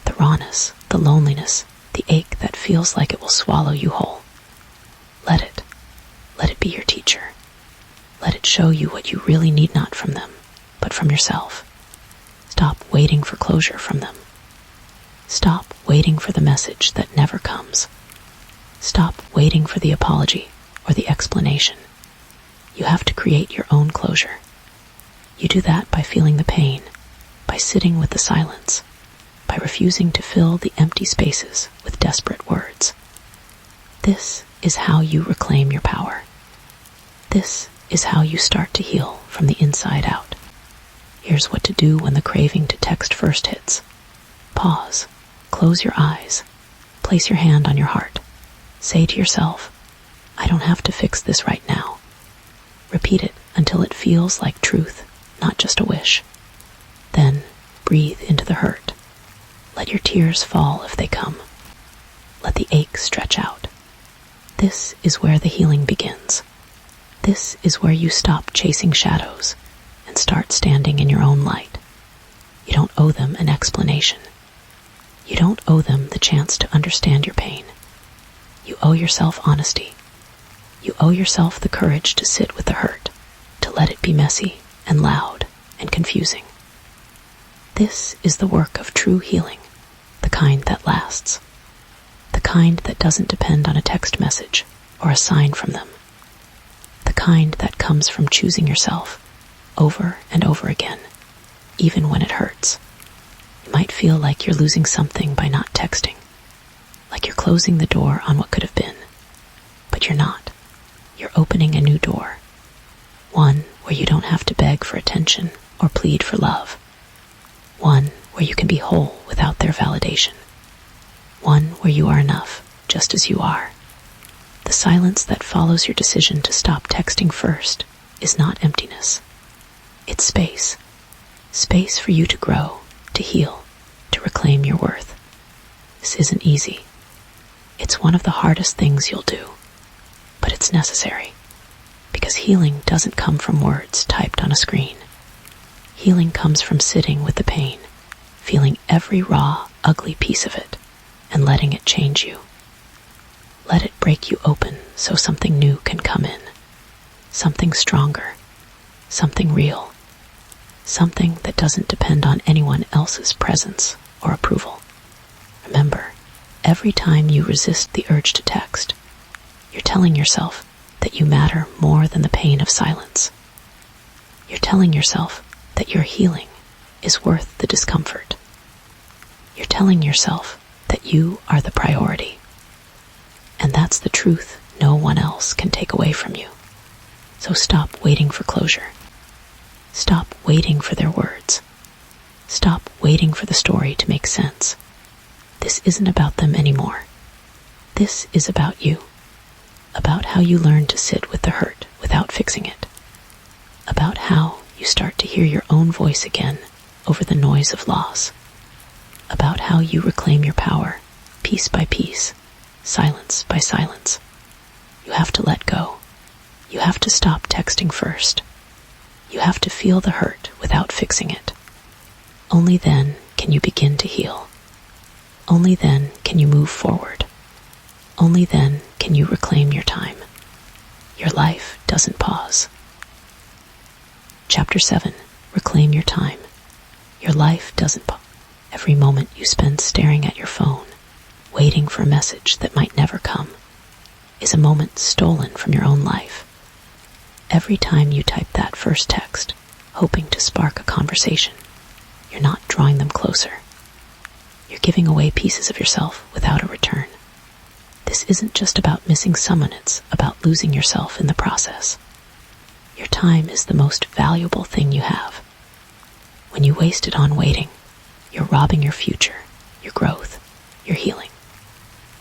The rawness, the loneliness, the ache that feels like it will swallow you whole. Let it. Let it be your teacher. Let it show you what you really need, not from them, but from yourself. Stop waiting for closure from them. Stop waiting for the message that never comes. Stop waiting for the apology or the explanation. You have to create your own closure. You do that by feeling the pain, by sitting with the silence, by refusing to fill the empty spaces with desperate words. This is how you reclaim your power. This is how you start to heal from the inside out. Here's what to do when the craving to text first hits. Pause. Close your eyes. Place your hand on your heart. Say to yourself, I don't have to fix this right now. Repeat it until it feels like truth, not just a wish. Then breathe into the hurt. Let your tears fall if they come. Let the ache stretch out. This is where the healing begins. This is where you stop chasing shadows and start standing in your own light. You don't owe them an explanation. You don't owe them the chance to understand your pain. You owe yourself honesty. You owe yourself the courage to sit with the hurt, to let it be messy and loud and confusing. This is the work of true healing, the kind that lasts, the kind that doesn't depend on a text message or a sign from them, the kind that comes from choosing yourself over and over again, even when it hurts. You might feel like you're losing something by not texting, like you're closing the door on what could have been, but you're not. You're opening a new door, one where you don't have to beg for attention or plead for love, one where you can be whole without their validation, one where you are enough just as you are. The silence that follows your decision to stop texting first is not emptiness. It's space. Space for you to grow, to heal, to reclaim your worth. This isn't easy. It's one of the hardest things you'll do, but it's necessary, because healing doesn't come from words typed on a screen. Healing comes from sitting with the pain, feeling every raw, ugly piece of it, and letting it change you. Let it break you open so something new can come in, something stronger, something real, something that doesn't depend on anyone else's presence or approval. Remember, every time you resist the urge to text, you're telling yourself that you matter more than the pain of silence. You're telling yourself that your healing is worth the discomfort. You're telling yourself that you are the priority. And that's the truth no one else can take away from you. So stop waiting for closure. Stop waiting for their words. Stop waiting for the story to make sense. This isn't about them anymore. This is about you. About how you learn to sit with the hurt without fixing it. About how you start to hear your own voice again over the noise of loss. About how you reclaim your power, piece by piece, silence by silence. You have to let go. You have to stop texting first. You have to feel the hurt without fixing it. Only then can you begin to heal. Only then can you move forward. Only then can you reclaim your time. Your life doesn't pause. Chapter 7. Reclaim your time. Your life doesn't pause. Every moment you spend staring at your phone, waiting for a message that might never come, is a moment stolen from your own life. Every time you type that first text, hoping to spark a conversation, you're not drawing them closer. You're giving away pieces of yourself without a return. This isn't just about missing someone, it's about losing yourself in the process. Your time is the most valuable thing you have. When you waste it on waiting, You're robbing your future, your growth, your healing.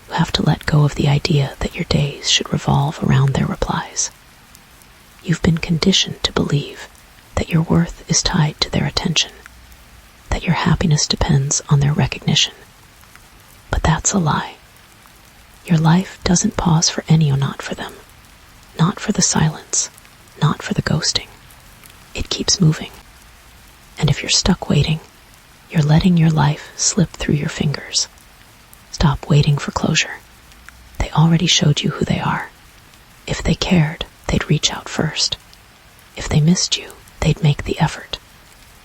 You have to let go of the idea that your days should revolve around their replies. You've been conditioned to believe that your worth is tied to their attention, that your happiness depends on their recognition. But that's a lie. Your life doesn't pause for any or not for them, not for the silence, not for the ghosting. It keeps moving. And if you're stuck waiting, you're letting your life slip through your fingers. Stop waiting for closure. They already showed you who they are. If they cared, they'd reach out first. If they missed you, they'd make the effort.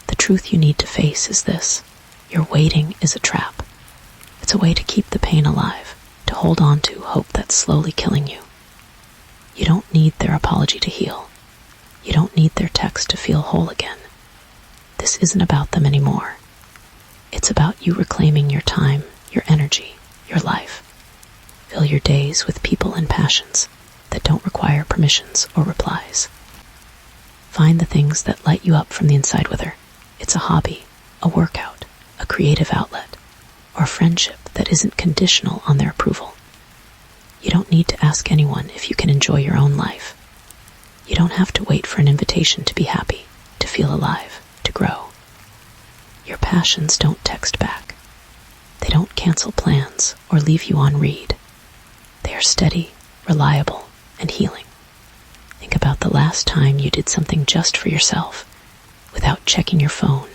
The truth you need to face is this: your waiting is a trap. It's a way to keep the pain alive, to hold on to hope that's slowly killing you. You don't need their apology to heal. You don't need their text to feel whole again. This isn't about them anymore. It's about you reclaiming your time, your energy, your life. Fill your days with people and passions that don't require permissions or replies. Find the things that light you up from the inside, whether it's a hobby, a workout, a creative outlet, or a friendship that isn't conditional on their approval. You don't need to ask anyone if you can enjoy your own life. You don't have to wait for an invitation to be happy, to feel alive, to grow. Your passions don't text back. They don't cancel plans or leave you on read. They are steady, reliable, and healing. Think about the last time you did something just for yourself, without checking your phone,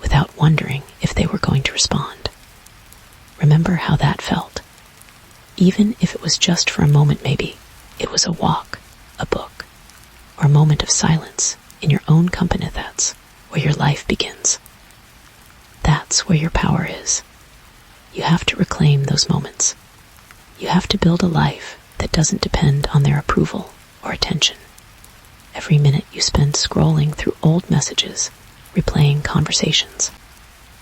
without wondering if they were going to respond. Remember how that felt. Even if it was just for a moment, maybe it was a walk, a book, or a moment of silence in your own company. That's where your life begins. That's where your power is. You have to reclaim those moments. You have to build a life that doesn't depend on their approval or attention. Every minute you spend scrolling through old messages, replaying conversations,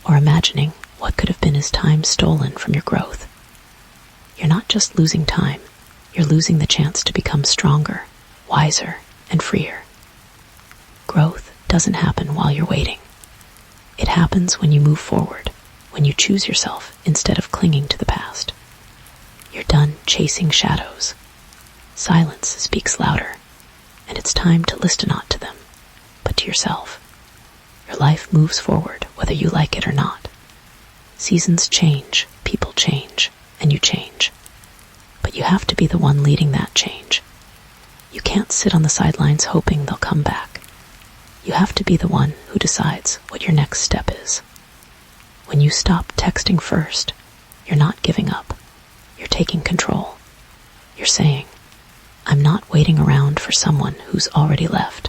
or imagining what could have been is time stolen from your growth. You're not just losing time, you're losing the chance to become stronger, wiser, and freer. Growth doesn't happen while you're waiting. It happens when you move forward, when you choose yourself instead of clinging to the past. You're done chasing shadows. Silence speaks louder, and it's time to listen not to them, but to yourself. Your life moves forward whether you like it or not. Seasons change, people change, and you change. But you have to be the one leading that change. You can't sit on the sidelines hoping they'll come back. You have to be the one who decides what your next step is. When you stop texting first, you're not giving up. You're taking control. You're saying, I'm not waiting around for someone who's already left.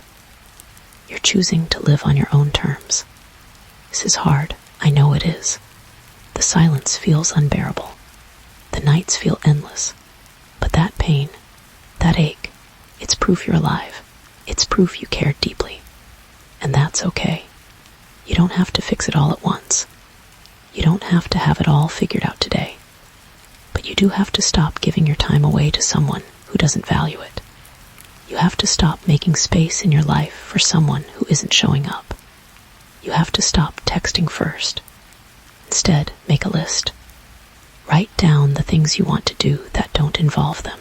You're choosing to live on your own terms. This is hard, I know it is. The silence feels unbearable. The nights feel endless. But that pain, that ache, it's proof you're alive. It's proof you cared deeply. And that's okay. You don't have to fix it all at once. You don't have to have it all figured out today. But you do have to stop giving your time away to someone who doesn't value it. You have to stop making space in your life for someone who isn't showing up. You have to stop texting first. Instead, make a list. Write down the things you want to do that don't involve them.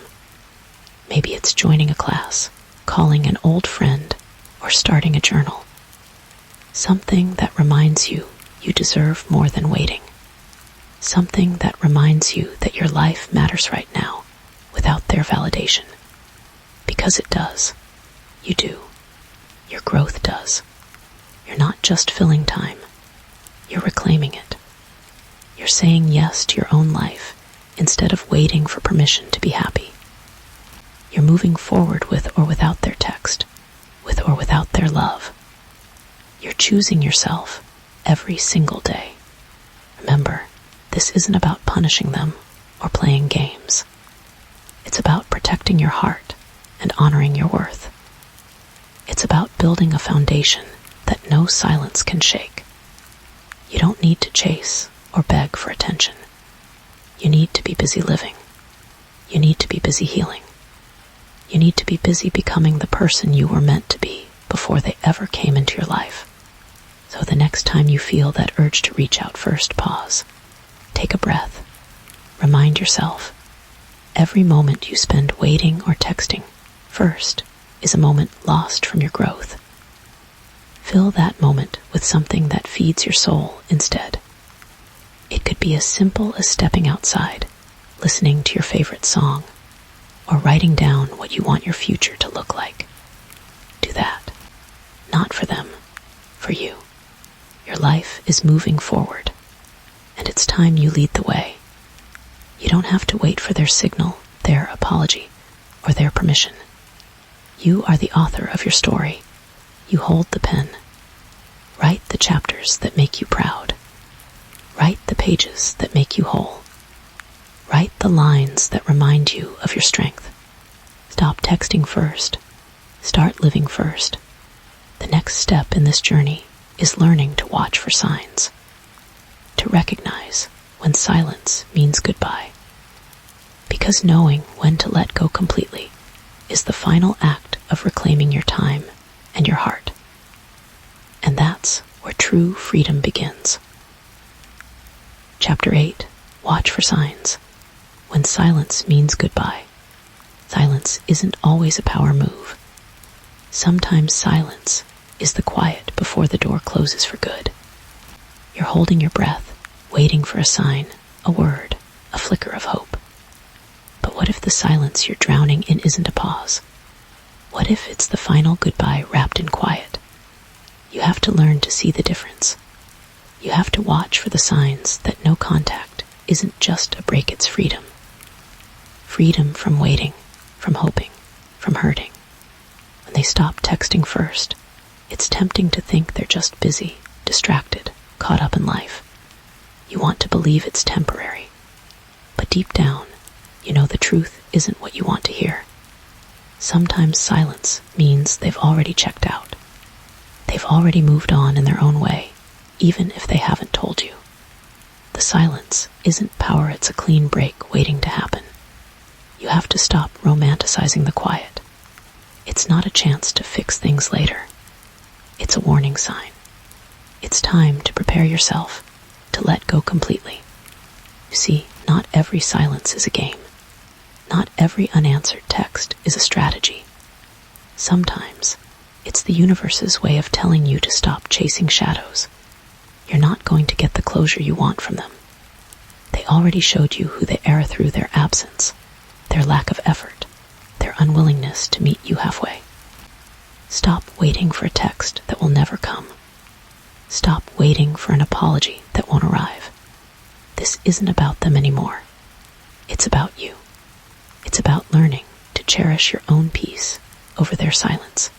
Maybe it's joining a class, calling an old friend, or starting a journal. Something that reminds you you deserve more than waiting. Something that reminds you that your life matters right now without their validation. Because it does. You do. Your growth does. You're not just filling time. You're reclaiming it. You're saying yes to your own life instead of waiting for permission to be happy. You're moving forward with or without their text, with or without their love. You're choosing yourself every single day. Remember, this isn't about punishing them or playing games. It's about protecting your heart and honoring your worth. It's about building a foundation that no silence can shake. You don't need to chase or beg for attention. You need to be busy living. You need to be busy healing. You need to be busy becoming the person you were meant to be before they ever came into your life. So the next time you feel that urge to reach out first, pause. Take a breath. Remind yourself, every moment you spend waiting or texting first is a moment lost from your growth. Fill that moment with something that feeds your soul instead. It could be as simple as stepping outside, listening to your favorite song, or writing down what you want your future to look like. Do that. Not for them, for you. Your life is moving forward, and it's time you lead the way. You don't have to wait for their signal, their apology, or their permission. You are the author of your story. You hold the pen. Write the chapters that make you proud. Write the pages that make you whole. Write the lines that remind you of your strength. Stop texting first. Start living first. The next step in this journey is learning to watch for signs. To recognize when silence means goodbye. Because knowing when to let go completely is the final act of reclaiming your time and your heart. And that's where true freedom begins. Chapter 8. Watch for signs. When silence means goodbye. Silence isn't always a power move. Sometimes silence is the quiet before the door closes for good. You're holding your breath, waiting for a sign, a word, a flicker of hope. But what if the silence you're drowning in isn't a pause? What if it's the final goodbye wrapped in quiet? You have to learn to see the difference. You have to watch for the signs that no contact isn't just a break, it's freedom. Freedom from waiting, from hoping, from hurting. When they stop texting first, it's tempting to think they're just busy, distracted, caught up in life. You want to believe it's temporary. But deep down, you know the truth isn't what you want to hear. Sometimes silence means they've already checked out. They've already moved on in their own way, even if they haven't told you. The silence isn't power, it's a clean break waiting to happen. You have to stop romanticizing the quiet. It's not a chance to fix things later. It's a warning sign. It's time to prepare yourself to let go completely. You see, not every silence is a game. Not every unanswered text is a strategy. Sometimes it's the universe's way of telling you to stop chasing shadows. You're not going to get the closure you want from them. They already showed you who they are through their absence, their lack of effort, their unwillingness to meet you halfway. Stop waiting for a text that will never come. Stop waiting for an apology that won't arrive. This isn't about them anymore. It's about you. It's about learning to cherish your own peace over their silence.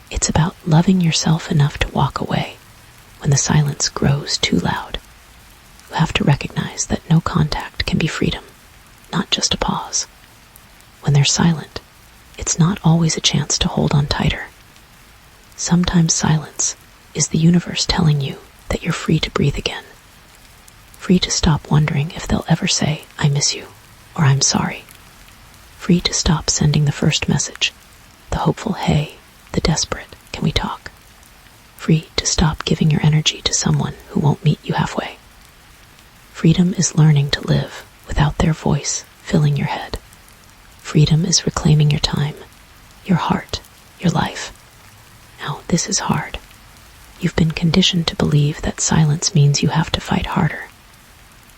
It's about loving yourself enough to walk away when the silence grows too loud. You have to recognize that no contact can be freedom, not just a pause. When they're silent, it's not always a chance to hold on tighter. Sometimes silence is the universe telling you that you're free to breathe again. Free to stop wondering if they'll ever say, "I miss you," or "I'm sorry." Free to stop sending the first message, the hopeful "hey," the desperate "can we talk?" Free to stop giving your energy to someone who won't meet you halfway. Freedom is learning to live without their voice filling your head. Freedom is reclaiming your time, your heart, your life. Now, this is hard. You've been conditioned to believe that silence means you have to fight harder.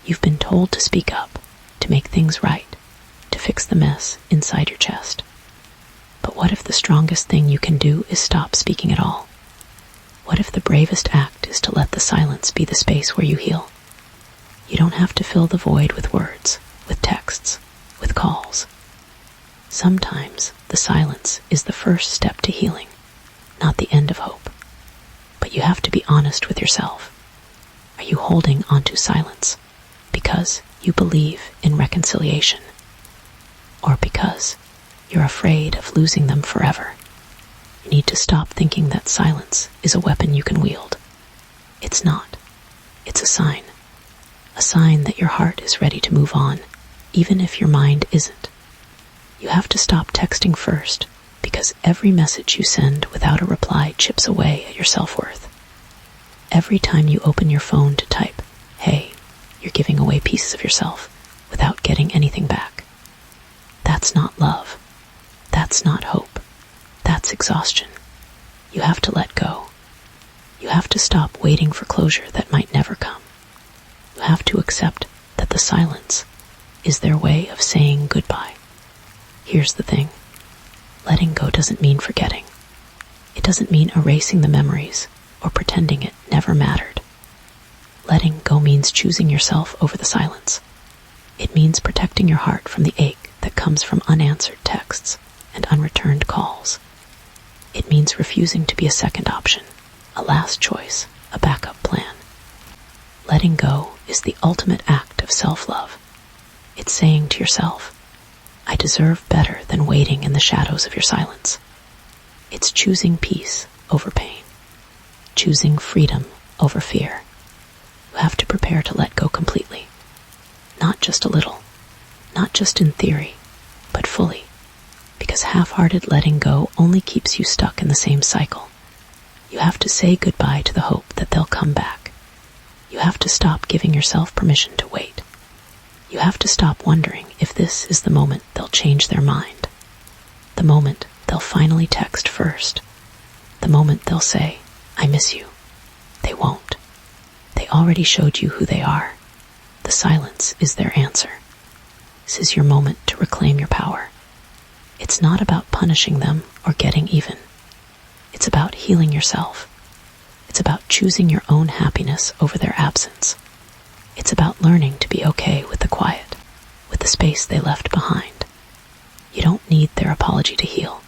You've been told to speak up, to make things right, to fix the mess inside your chest. But what if the strongest thing you can do is stop speaking at all? What if the bravest act is to let the silence be the space where you heal? You don't have to fill the void with words, with texts, with calls. Sometimes the silence is the first step to healing, not the end of hope. But you have to be honest with yourself. Are you holding onto silence because you believe in reconciliation? Or because you're afraid of losing them forever? You need to stop thinking that silence is a weapon you can wield. It's not. It's a sign. A sign that your heart is ready to move on, even if your mind isn't. You have to stop texting first, because every message you send without a reply chips away at your self-worth. Every time you open your phone to type, "Hey," you're giving away pieces of yourself without getting anything back. That's not love. That's not hope. That's exhaustion. You have to let go. You have to stop waiting for closure that might never come. You have to accept that the silence is their way of saying goodbye. Here's the thing. Letting go doesn't mean forgetting. It doesn't mean erasing the memories or pretending it never mattered. Letting go means choosing yourself over the silence. It means protecting your heart from the ache that comes from unanswered texts and unreturned calls. It means refusing to be a second option, a last choice, a backup plan. Letting go is the ultimate act of self-love. It's saying to yourself, "I deserve better than waiting in the shadows of your silence." It's choosing peace over pain, choosing freedom over fear. You have to prepare to let go completely. Not just a little, not just in theory, but fully. Because half-hearted letting go only keeps you stuck in the same cycle. You have to say goodbye to the hope that they'll come back. You have to stop giving yourself permission to wait. You have to stop wondering if this is the moment they'll change their mind. The moment they'll finally text first. The moment they'll say, "I miss you." They won't. They already showed you who they are. The silence is their answer. This is your moment to reclaim your power. It's not about punishing them or getting even. It's about healing yourself. It's about choosing your own happiness over their absence. It's about learning to be okay with the quiet, with the space they left behind. You don't need their apology to heal.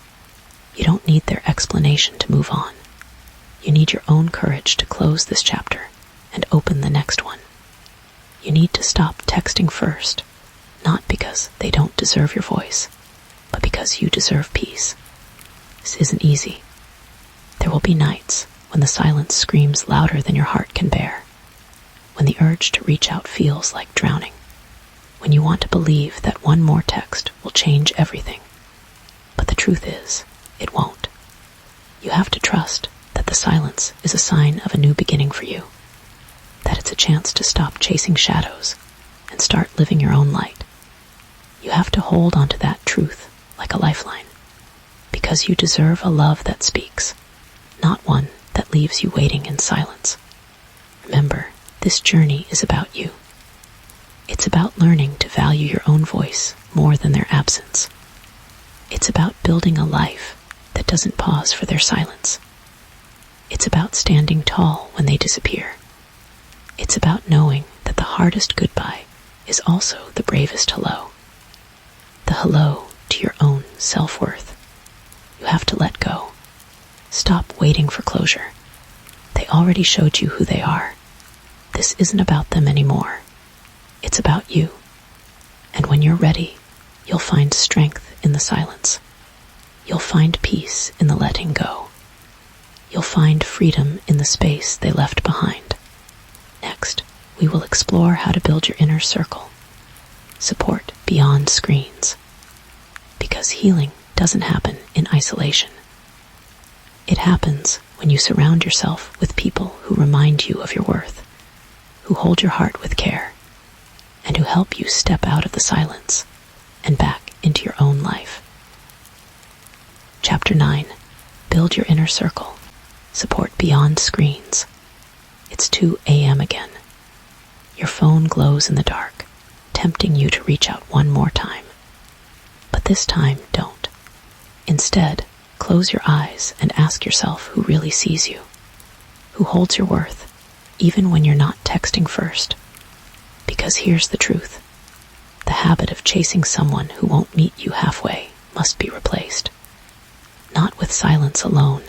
You don't need their explanation to move on. You need your own courage to close this chapter and open the next one. You need to stop texting first, not because they don't deserve your voice, but because you deserve peace. This isn't easy. There will be nights when the silence screams louder than your heart can bear, when the urge to reach out feels like drowning, when you want to believe that one more text will change everything. But the truth is, it won't. You have to trust that the silence is a sign of a new beginning for you, that it's a chance to stop chasing shadows and start living your own light. You have to hold onto that truth like a lifeline, because you deserve a love that speaks, not one that leaves you waiting in silence. Remember, this journey is about you. It's about learning to value your own voice more than their absence. It's about building a life that doesn't pause for their silence. It's about standing tall when they disappear. It's about knowing that the hardest goodbye is also the bravest hello. The hello to your own self-worth. You have to let go. Stop waiting for closure. They already showed you who they are. This isn't about them anymore. It's about you. And when you're ready, you'll find strength in the silence. You'll find peace in the letting go. You'll find freedom in the space they left behind. Next, we will explore how to build your inner circle. Support beyond screens. Because healing doesn't happen in isolation. It happens when you surround yourself with people who remind you of your worth, who hold your heart with care, and who help you step out of the silence and back into your own life. Chapter 9. Build your inner circle. Support beyond screens. It's 2 a.m. again. Your phone glows in the dark, tempting you to reach out one more time. But this time, don't. Instead, close your eyes and ask yourself who really sees you, who holds your worth, even when you're not texting first. Because here's the truth. The habit of chasing someone who won't meet you halfway must be replaced. Not with silence alone,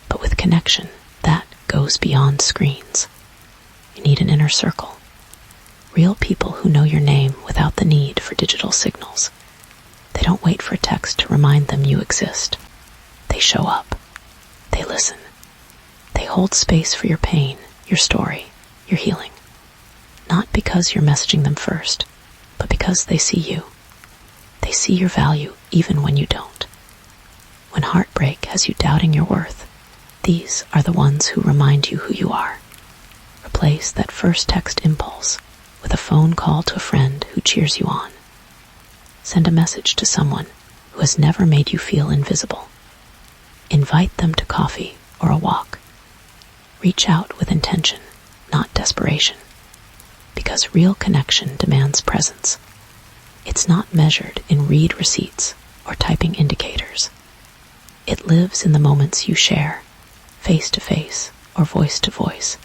but with connection that goes beyond screens. You need an inner circle. Real people who know your name without the need for digital signals. They don't wait for a text to remind them you exist. They show up. They listen. They hold space for your pain, your story, your healing. Not because you're messaging them first, but because they see you. They see your value even when you don't. When heartbreak has you doubting your worth, these are the ones who remind you who you are. Replace that first text impulse with a phone call to a friend who cheers you on. Send a message to someone who has never made you feel invisible. Invite them to coffee or a walk. Reach out with intention, not desperation, because real connection demands presence. It's not measured in read receipts or typing indicators. It lives in the moments you share, face to face or voice to voice,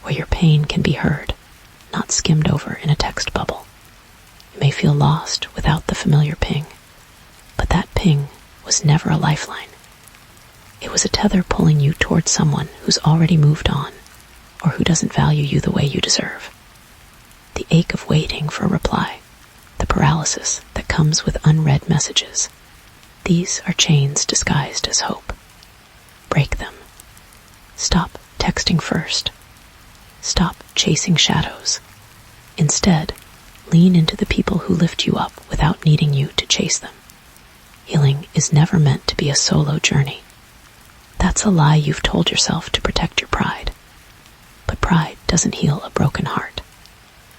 where your pain can be heard, not skimmed over in a text bubble. You may feel lost without the familiar ping, but that ping was never a lifeline. It was a tether pulling you towards someone who's already moved on, or who doesn't value you the way you deserve. The ache of waiting for a reply, the paralysis that comes with unread messages, these are chains disguised as hope. Break them. Stop texting first. Stop chasing shadows. Instead, lean into the people who lift you up without needing you to chase them. Healing is never meant to be a solo journey. That's a lie you've told yourself to protect your pride. But pride doesn't heal a broken heart.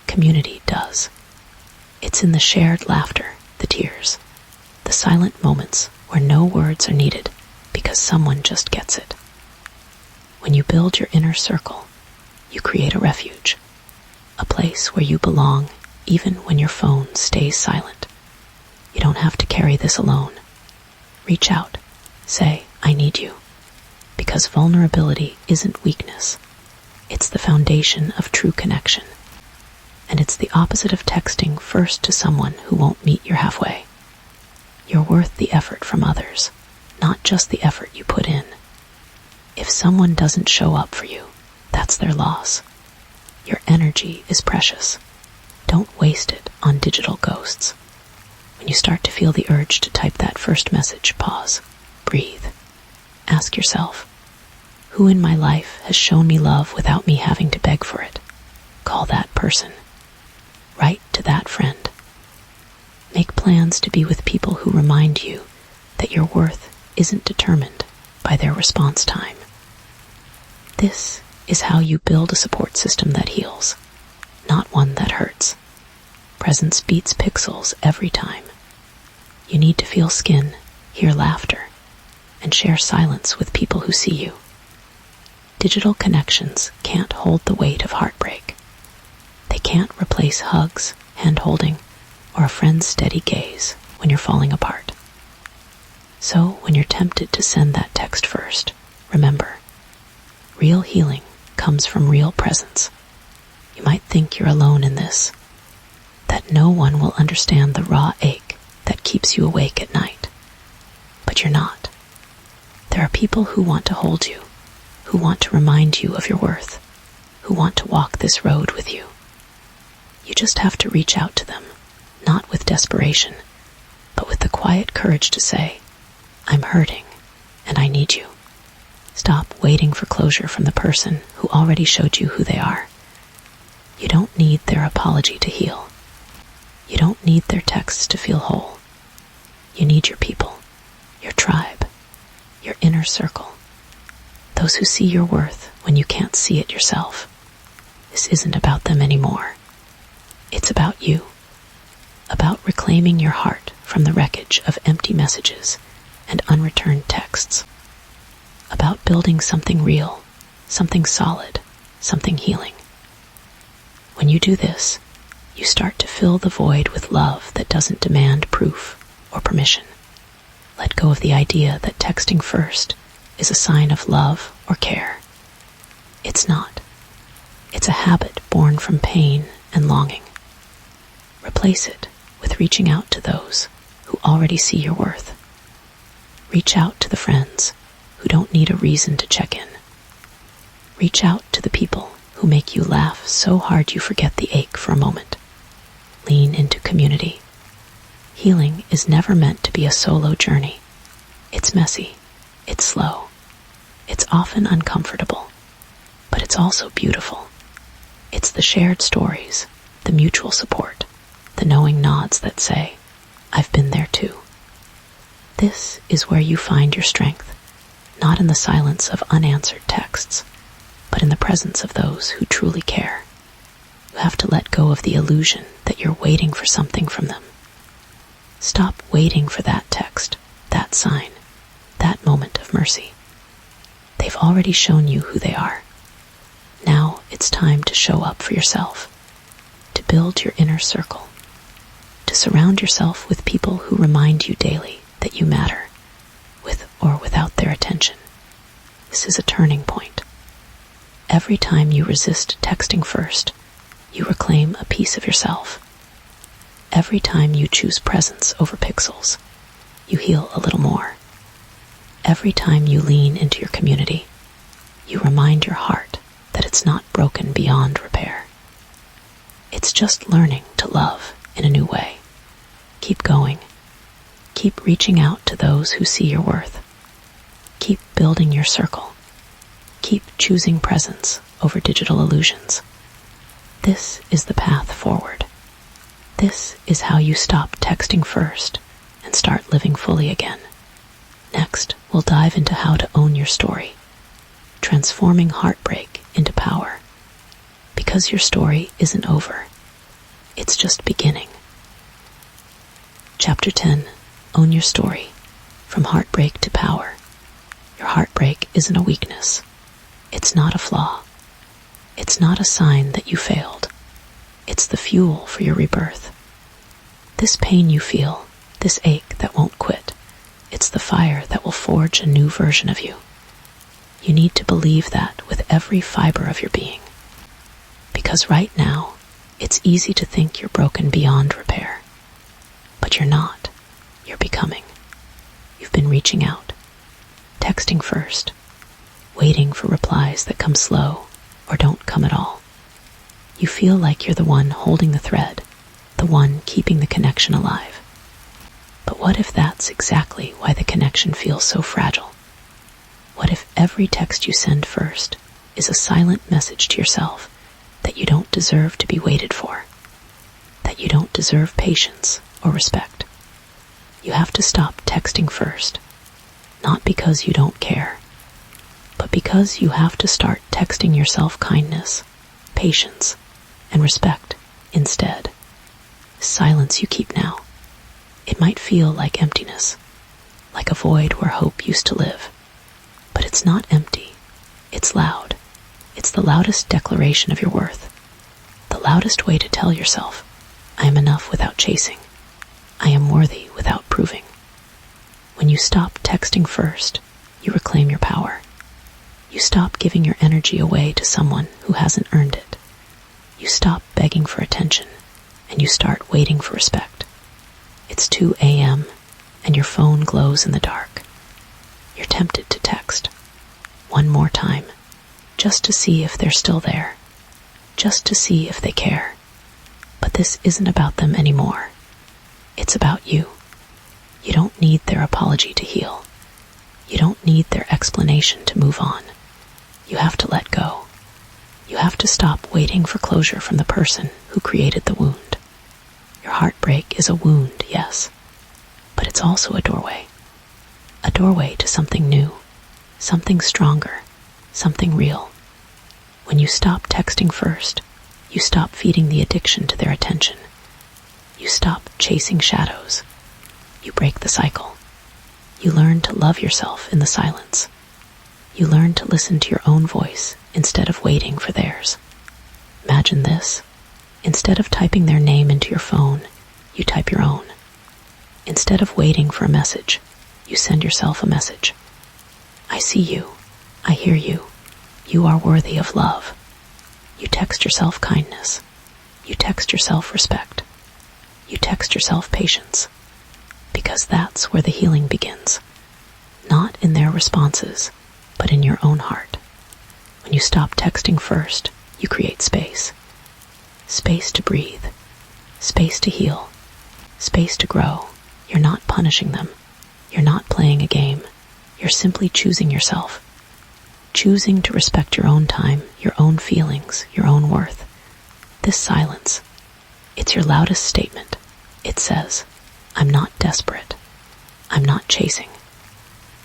Community does. It's in the shared laughter, the tears, the silent moments where no words are needed because someone just gets it. When you build your inner circle, you create a refuge, a place where you belong even when your phone stays silent. You don't have to carry this alone. Reach out. Say, I need you. Because vulnerability isn't weakness. It's the foundation of true connection. And it's the opposite of texting first to someone who won't meet you halfway. You're worth the effort from others, not just the effort you put in. If someone doesn't show up for you, that's their loss. Your energy is precious. Don't waste it on digital ghosts. When you start to feel the urge to type that first message, pause, breathe. Ask yourself, who in my life has shown me love without me having to beg for it? Call that person. Write to that friend. Make plans to be with people who remind you that your worth isn't determined by their response time. This is how you build a support system that heals, not one that hurts. Presence beats pixels every time. You need to feel skin, hear laughter, and share silence with people who see you. Digital connections can't hold the weight of heartbreak. They can't replace hugs, hand-holding, or a friend's steady gaze when you're falling apart. So when you're tempted to send that text first, remember, real healing comes from real presence. You might think you're alone in this, that no one will understand the raw ache that keeps you awake at night. But you're not. There are people who want to hold you, who want to remind you of your worth, who want to walk this road with you. You just have to reach out to them, not with desperation, but with the quiet courage to say, I'm hurting, and I need you. Stop waiting for closure from the person who already showed you who they are. You don't need their apology to heal. You don't need their texts to feel whole. You need your people, your tribe, your inner circle, those who see your worth when you can't see it yourself. This isn't about them anymore. It's about you, about reclaiming your heart from the wreckage of empty messages and unreturned texts, about building something real, something solid, something healing. When you do this, you start to fill the void with love that doesn't demand proof or permission. Let go of the idea that texting first is a sign of love or care. It's not. It's a habit born from pain and longing. Replace it with reaching out to those who already see your worth. Reach out to the friends who don't need a reason to check in. Reach out to the people who make you laugh so hard you forget the ache for a moment. Lean into community. Healing is never meant to be a solo journey. It's messy. It's slow. It's often uncomfortable. But it's also beautiful. It's the shared stories, the mutual support, the knowing nods that say, I've been there too. This is where you find your strength, not in the silence of unanswered texts, but but in the presence of those who truly care. You have to let go of the illusion that you're waiting for something from them. Stop waiting for that text, that sign, that moment of mercy. They've already shown you who they are. Now it's time to show up for yourself, to build your inner circle, to surround yourself with people who remind you daily that you matter, with or without their attention. This is a turning point. Every time you resist texting first, you reclaim a piece of yourself. Every time you choose presence over pixels, you heal a little more. Every time you lean into your community, you remind your heart that it's not broken beyond repair. It's just learning to love in a new way. Keep going. Keep reaching out to those who see your worth. Keep building your circle. Keep choosing presence over digital illusions. This is the path forward. This is how you stop texting first and start living fully again. Next, we'll dive into how to own your story, transforming heartbreak into power. Because your story isn't over. It's just beginning. Chapter 10. Own your story. From heartbreak to power. Your heartbreak isn't a weakness. It's not a flaw. It's not a sign that you failed. It's the fuel for your rebirth. This pain you feel, this ache that won't quit, it's the fire that will forge a new version of you. You need to believe that with every fiber of your being. Because right now, it's easy to think you're broken beyond repair. But you're not. You're becoming. You've been reaching out, texting first, waiting for replies that come slow or don't come at all. You feel like you're the one holding the thread, the one keeping the connection alive. But what if that's exactly why the connection feels so fragile? What if every text you send first is a silent message to yourself that you don't deserve to be waited for, that you don't deserve patience or respect? You have to stop texting first, not because you don't care, but because you have to start texting yourself kindness, patience, and respect instead. Silence you keep now. It might feel like emptiness, like a void where hope used to live. But it's not empty. It's loud. It's the loudest declaration of your worth. The loudest way to tell yourself, I am enough without chasing. I am worthy without proving. When you stop texting first, you reclaim your power. You stop giving your energy away to someone who hasn't earned it. You stop begging for attention, and you start waiting for respect. It's 2 a.m., and your phone glows in the dark. You're tempted to text. One more time, just to see if they're still there, just to see if they care. But this isn't about them anymore. It's about you. You don't need their apology to heal. You don't need their explanation to move on. You have to let go. You have to stop waiting for closure from the person who created the wound. Your heartbreak is a wound, yes, but it's also a doorway to something new, something stronger, something real. When you stop texting first, you stop feeding the addiction to their attention. You stop chasing shadows. You break the cycle. You learn to love yourself in the silence. You learn to listen to your own voice instead of waiting for theirs. Imagine this. Instead of typing their name into your phone, you type your own. Instead of waiting for a message, you send yourself a message. I see you. I hear you. You are worthy of love. You text yourself kindness. You text yourself respect. You text yourself patience. Because that's where the healing begins. Not in their responses, but in your own heart. When you stop texting first, you create space. Space to breathe. Space to heal. Space to grow. You're not punishing them. You're not playing a game. You're simply choosing yourself. Choosing to respect your own time, your own feelings, your own worth. This silence, it's your loudest statement. It says, I'm not desperate. I'm not chasing.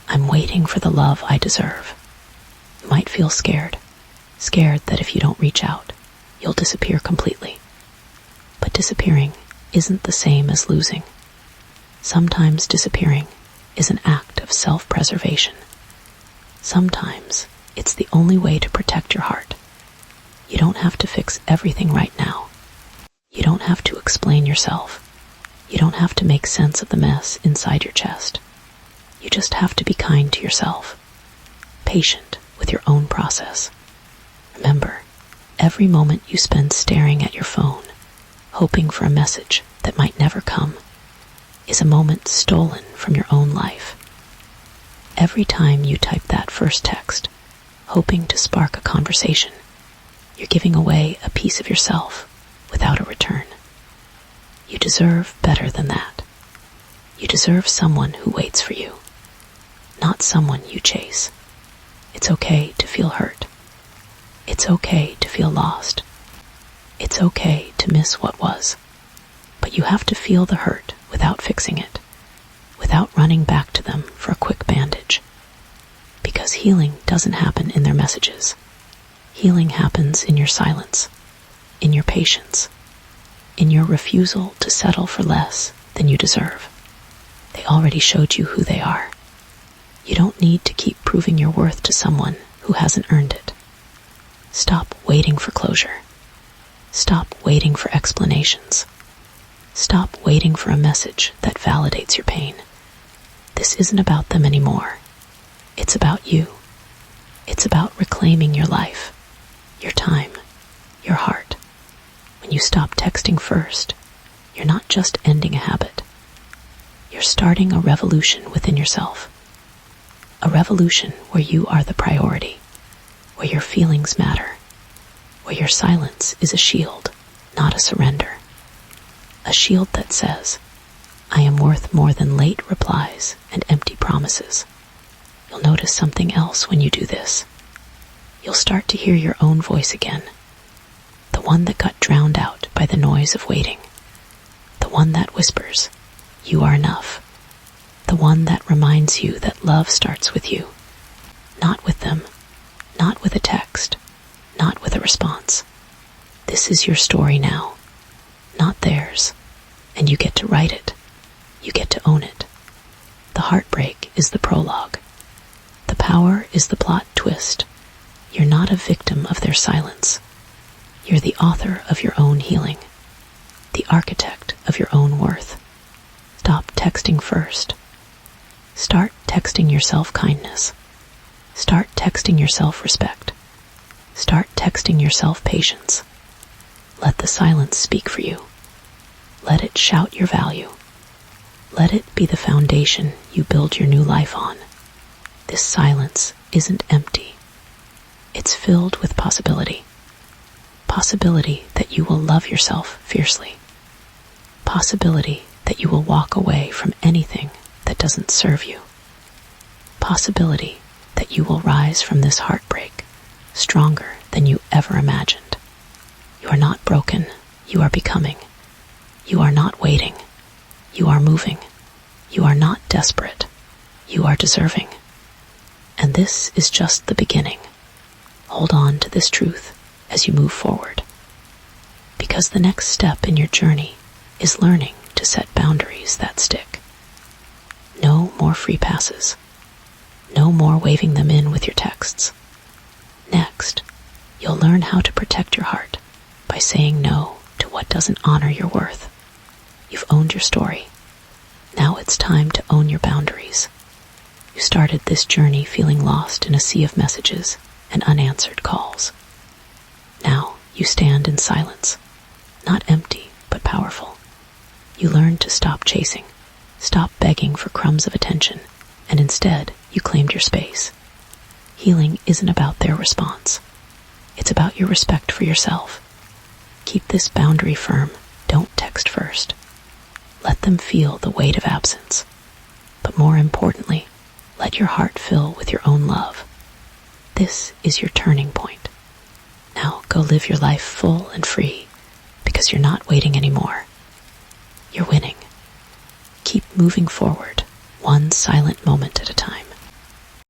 I'm waiting for the love I deserve. You might feel scared. scared that if you don't reach out, you'll disappear completely. But disappearing isn't the same as losing. Sometimes disappearing is an act of self-preservation. Sometimes it's the only way to protect your heart. You don't have to fix everything right now. You don't have to explain yourself. You don't have to make sense of the mess inside your chest. You just have to be kind to yourself, patient with your own process. Remember, every moment you spend staring at your phone, hoping for a message that might never come, is a moment stolen from your own life. Every time you type that first text, hoping to spark a conversation, you're giving away a piece of yourself without a return. You deserve better than that. You deserve someone who waits for you, not someone you chase. It's okay to feel hurt. It's okay to feel lost. It's okay to miss what was. But you have to feel the hurt without fixing it, without running back to them for a quick bandage. Because healing doesn't happen in their messages. Healing happens in your silence, in your patience, in your refusal to settle for less than you deserve. They already showed you who they are. You don't need to keep proving your worth to someone who hasn't earned it. Stop waiting for closure. Stop waiting for explanations. Stop waiting for a message that validates your pain. This isn't about them anymore. It's about you. It's about reclaiming your life, your time, your heart. When you stop texting first, you're not just ending a habit. You're starting a revolution within yourself. A revolution where you are the priority, where your feelings matter, where your silence is a shield, not a surrender. A shield that says, I am worth more than late replies and empty promises. You'll notice something else when you do this. You'll start to hear your own voice again, the one that got drowned out by the noise of waiting, the one that whispers, you are enough, the one that reminds you that love starts with you, not with them, not with a text, not with a response. This is your story now, not theirs, and you get to write it. You get to own it. The heartbreak is the prologue. The power is the plot twist. You're not a victim of their silence. You're the author of your own healing, the architect of your own worth. Stop texting first. Start texting yourself kindness. Start texting yourself respect. Start texting yourself patience. Let the silence speak for you. Let it shout your value. Let it be the foundation you build your new life on. This silence isn't empty. It's filled with possibility. Possibility that you will love yourself fiercely. Possibility that you will walk away from anything that doesn't serve you. Possibility that you will rise from this heartbreak stronger than you ever imagined. You are not broken. You are becoming. You are not waiting. You are moving. You are not desperate. You are deserving. And this is just the beginning. Hold on to this truth as you move forward. Because the next step in your journey is learning to set boundaries that stick. No more free passes. No more waving them in with your texts. Next, you'll learn how to protect your heart by saying no to what doesn't honor your worth. You've owned your story. Now it's time to own your boundaries. You started this journey feeling lost in a sea of messages and unanswered calls. Now you stand in silence, not empty, but powerful. You learned to stop chasing, stop begging for crumbs of attention, and instead you claimed your space. Healing isn't about their response. It's about your respect for yourself. Keep this boundary firm. Don't text first. Let them feel the weight of absence. But more importantly, let your heart fill with your own love. This is your turning point. Now go live your life full and free, because you're not waiting anymore. You're winning. Keep moving forward, one silent moment at a time.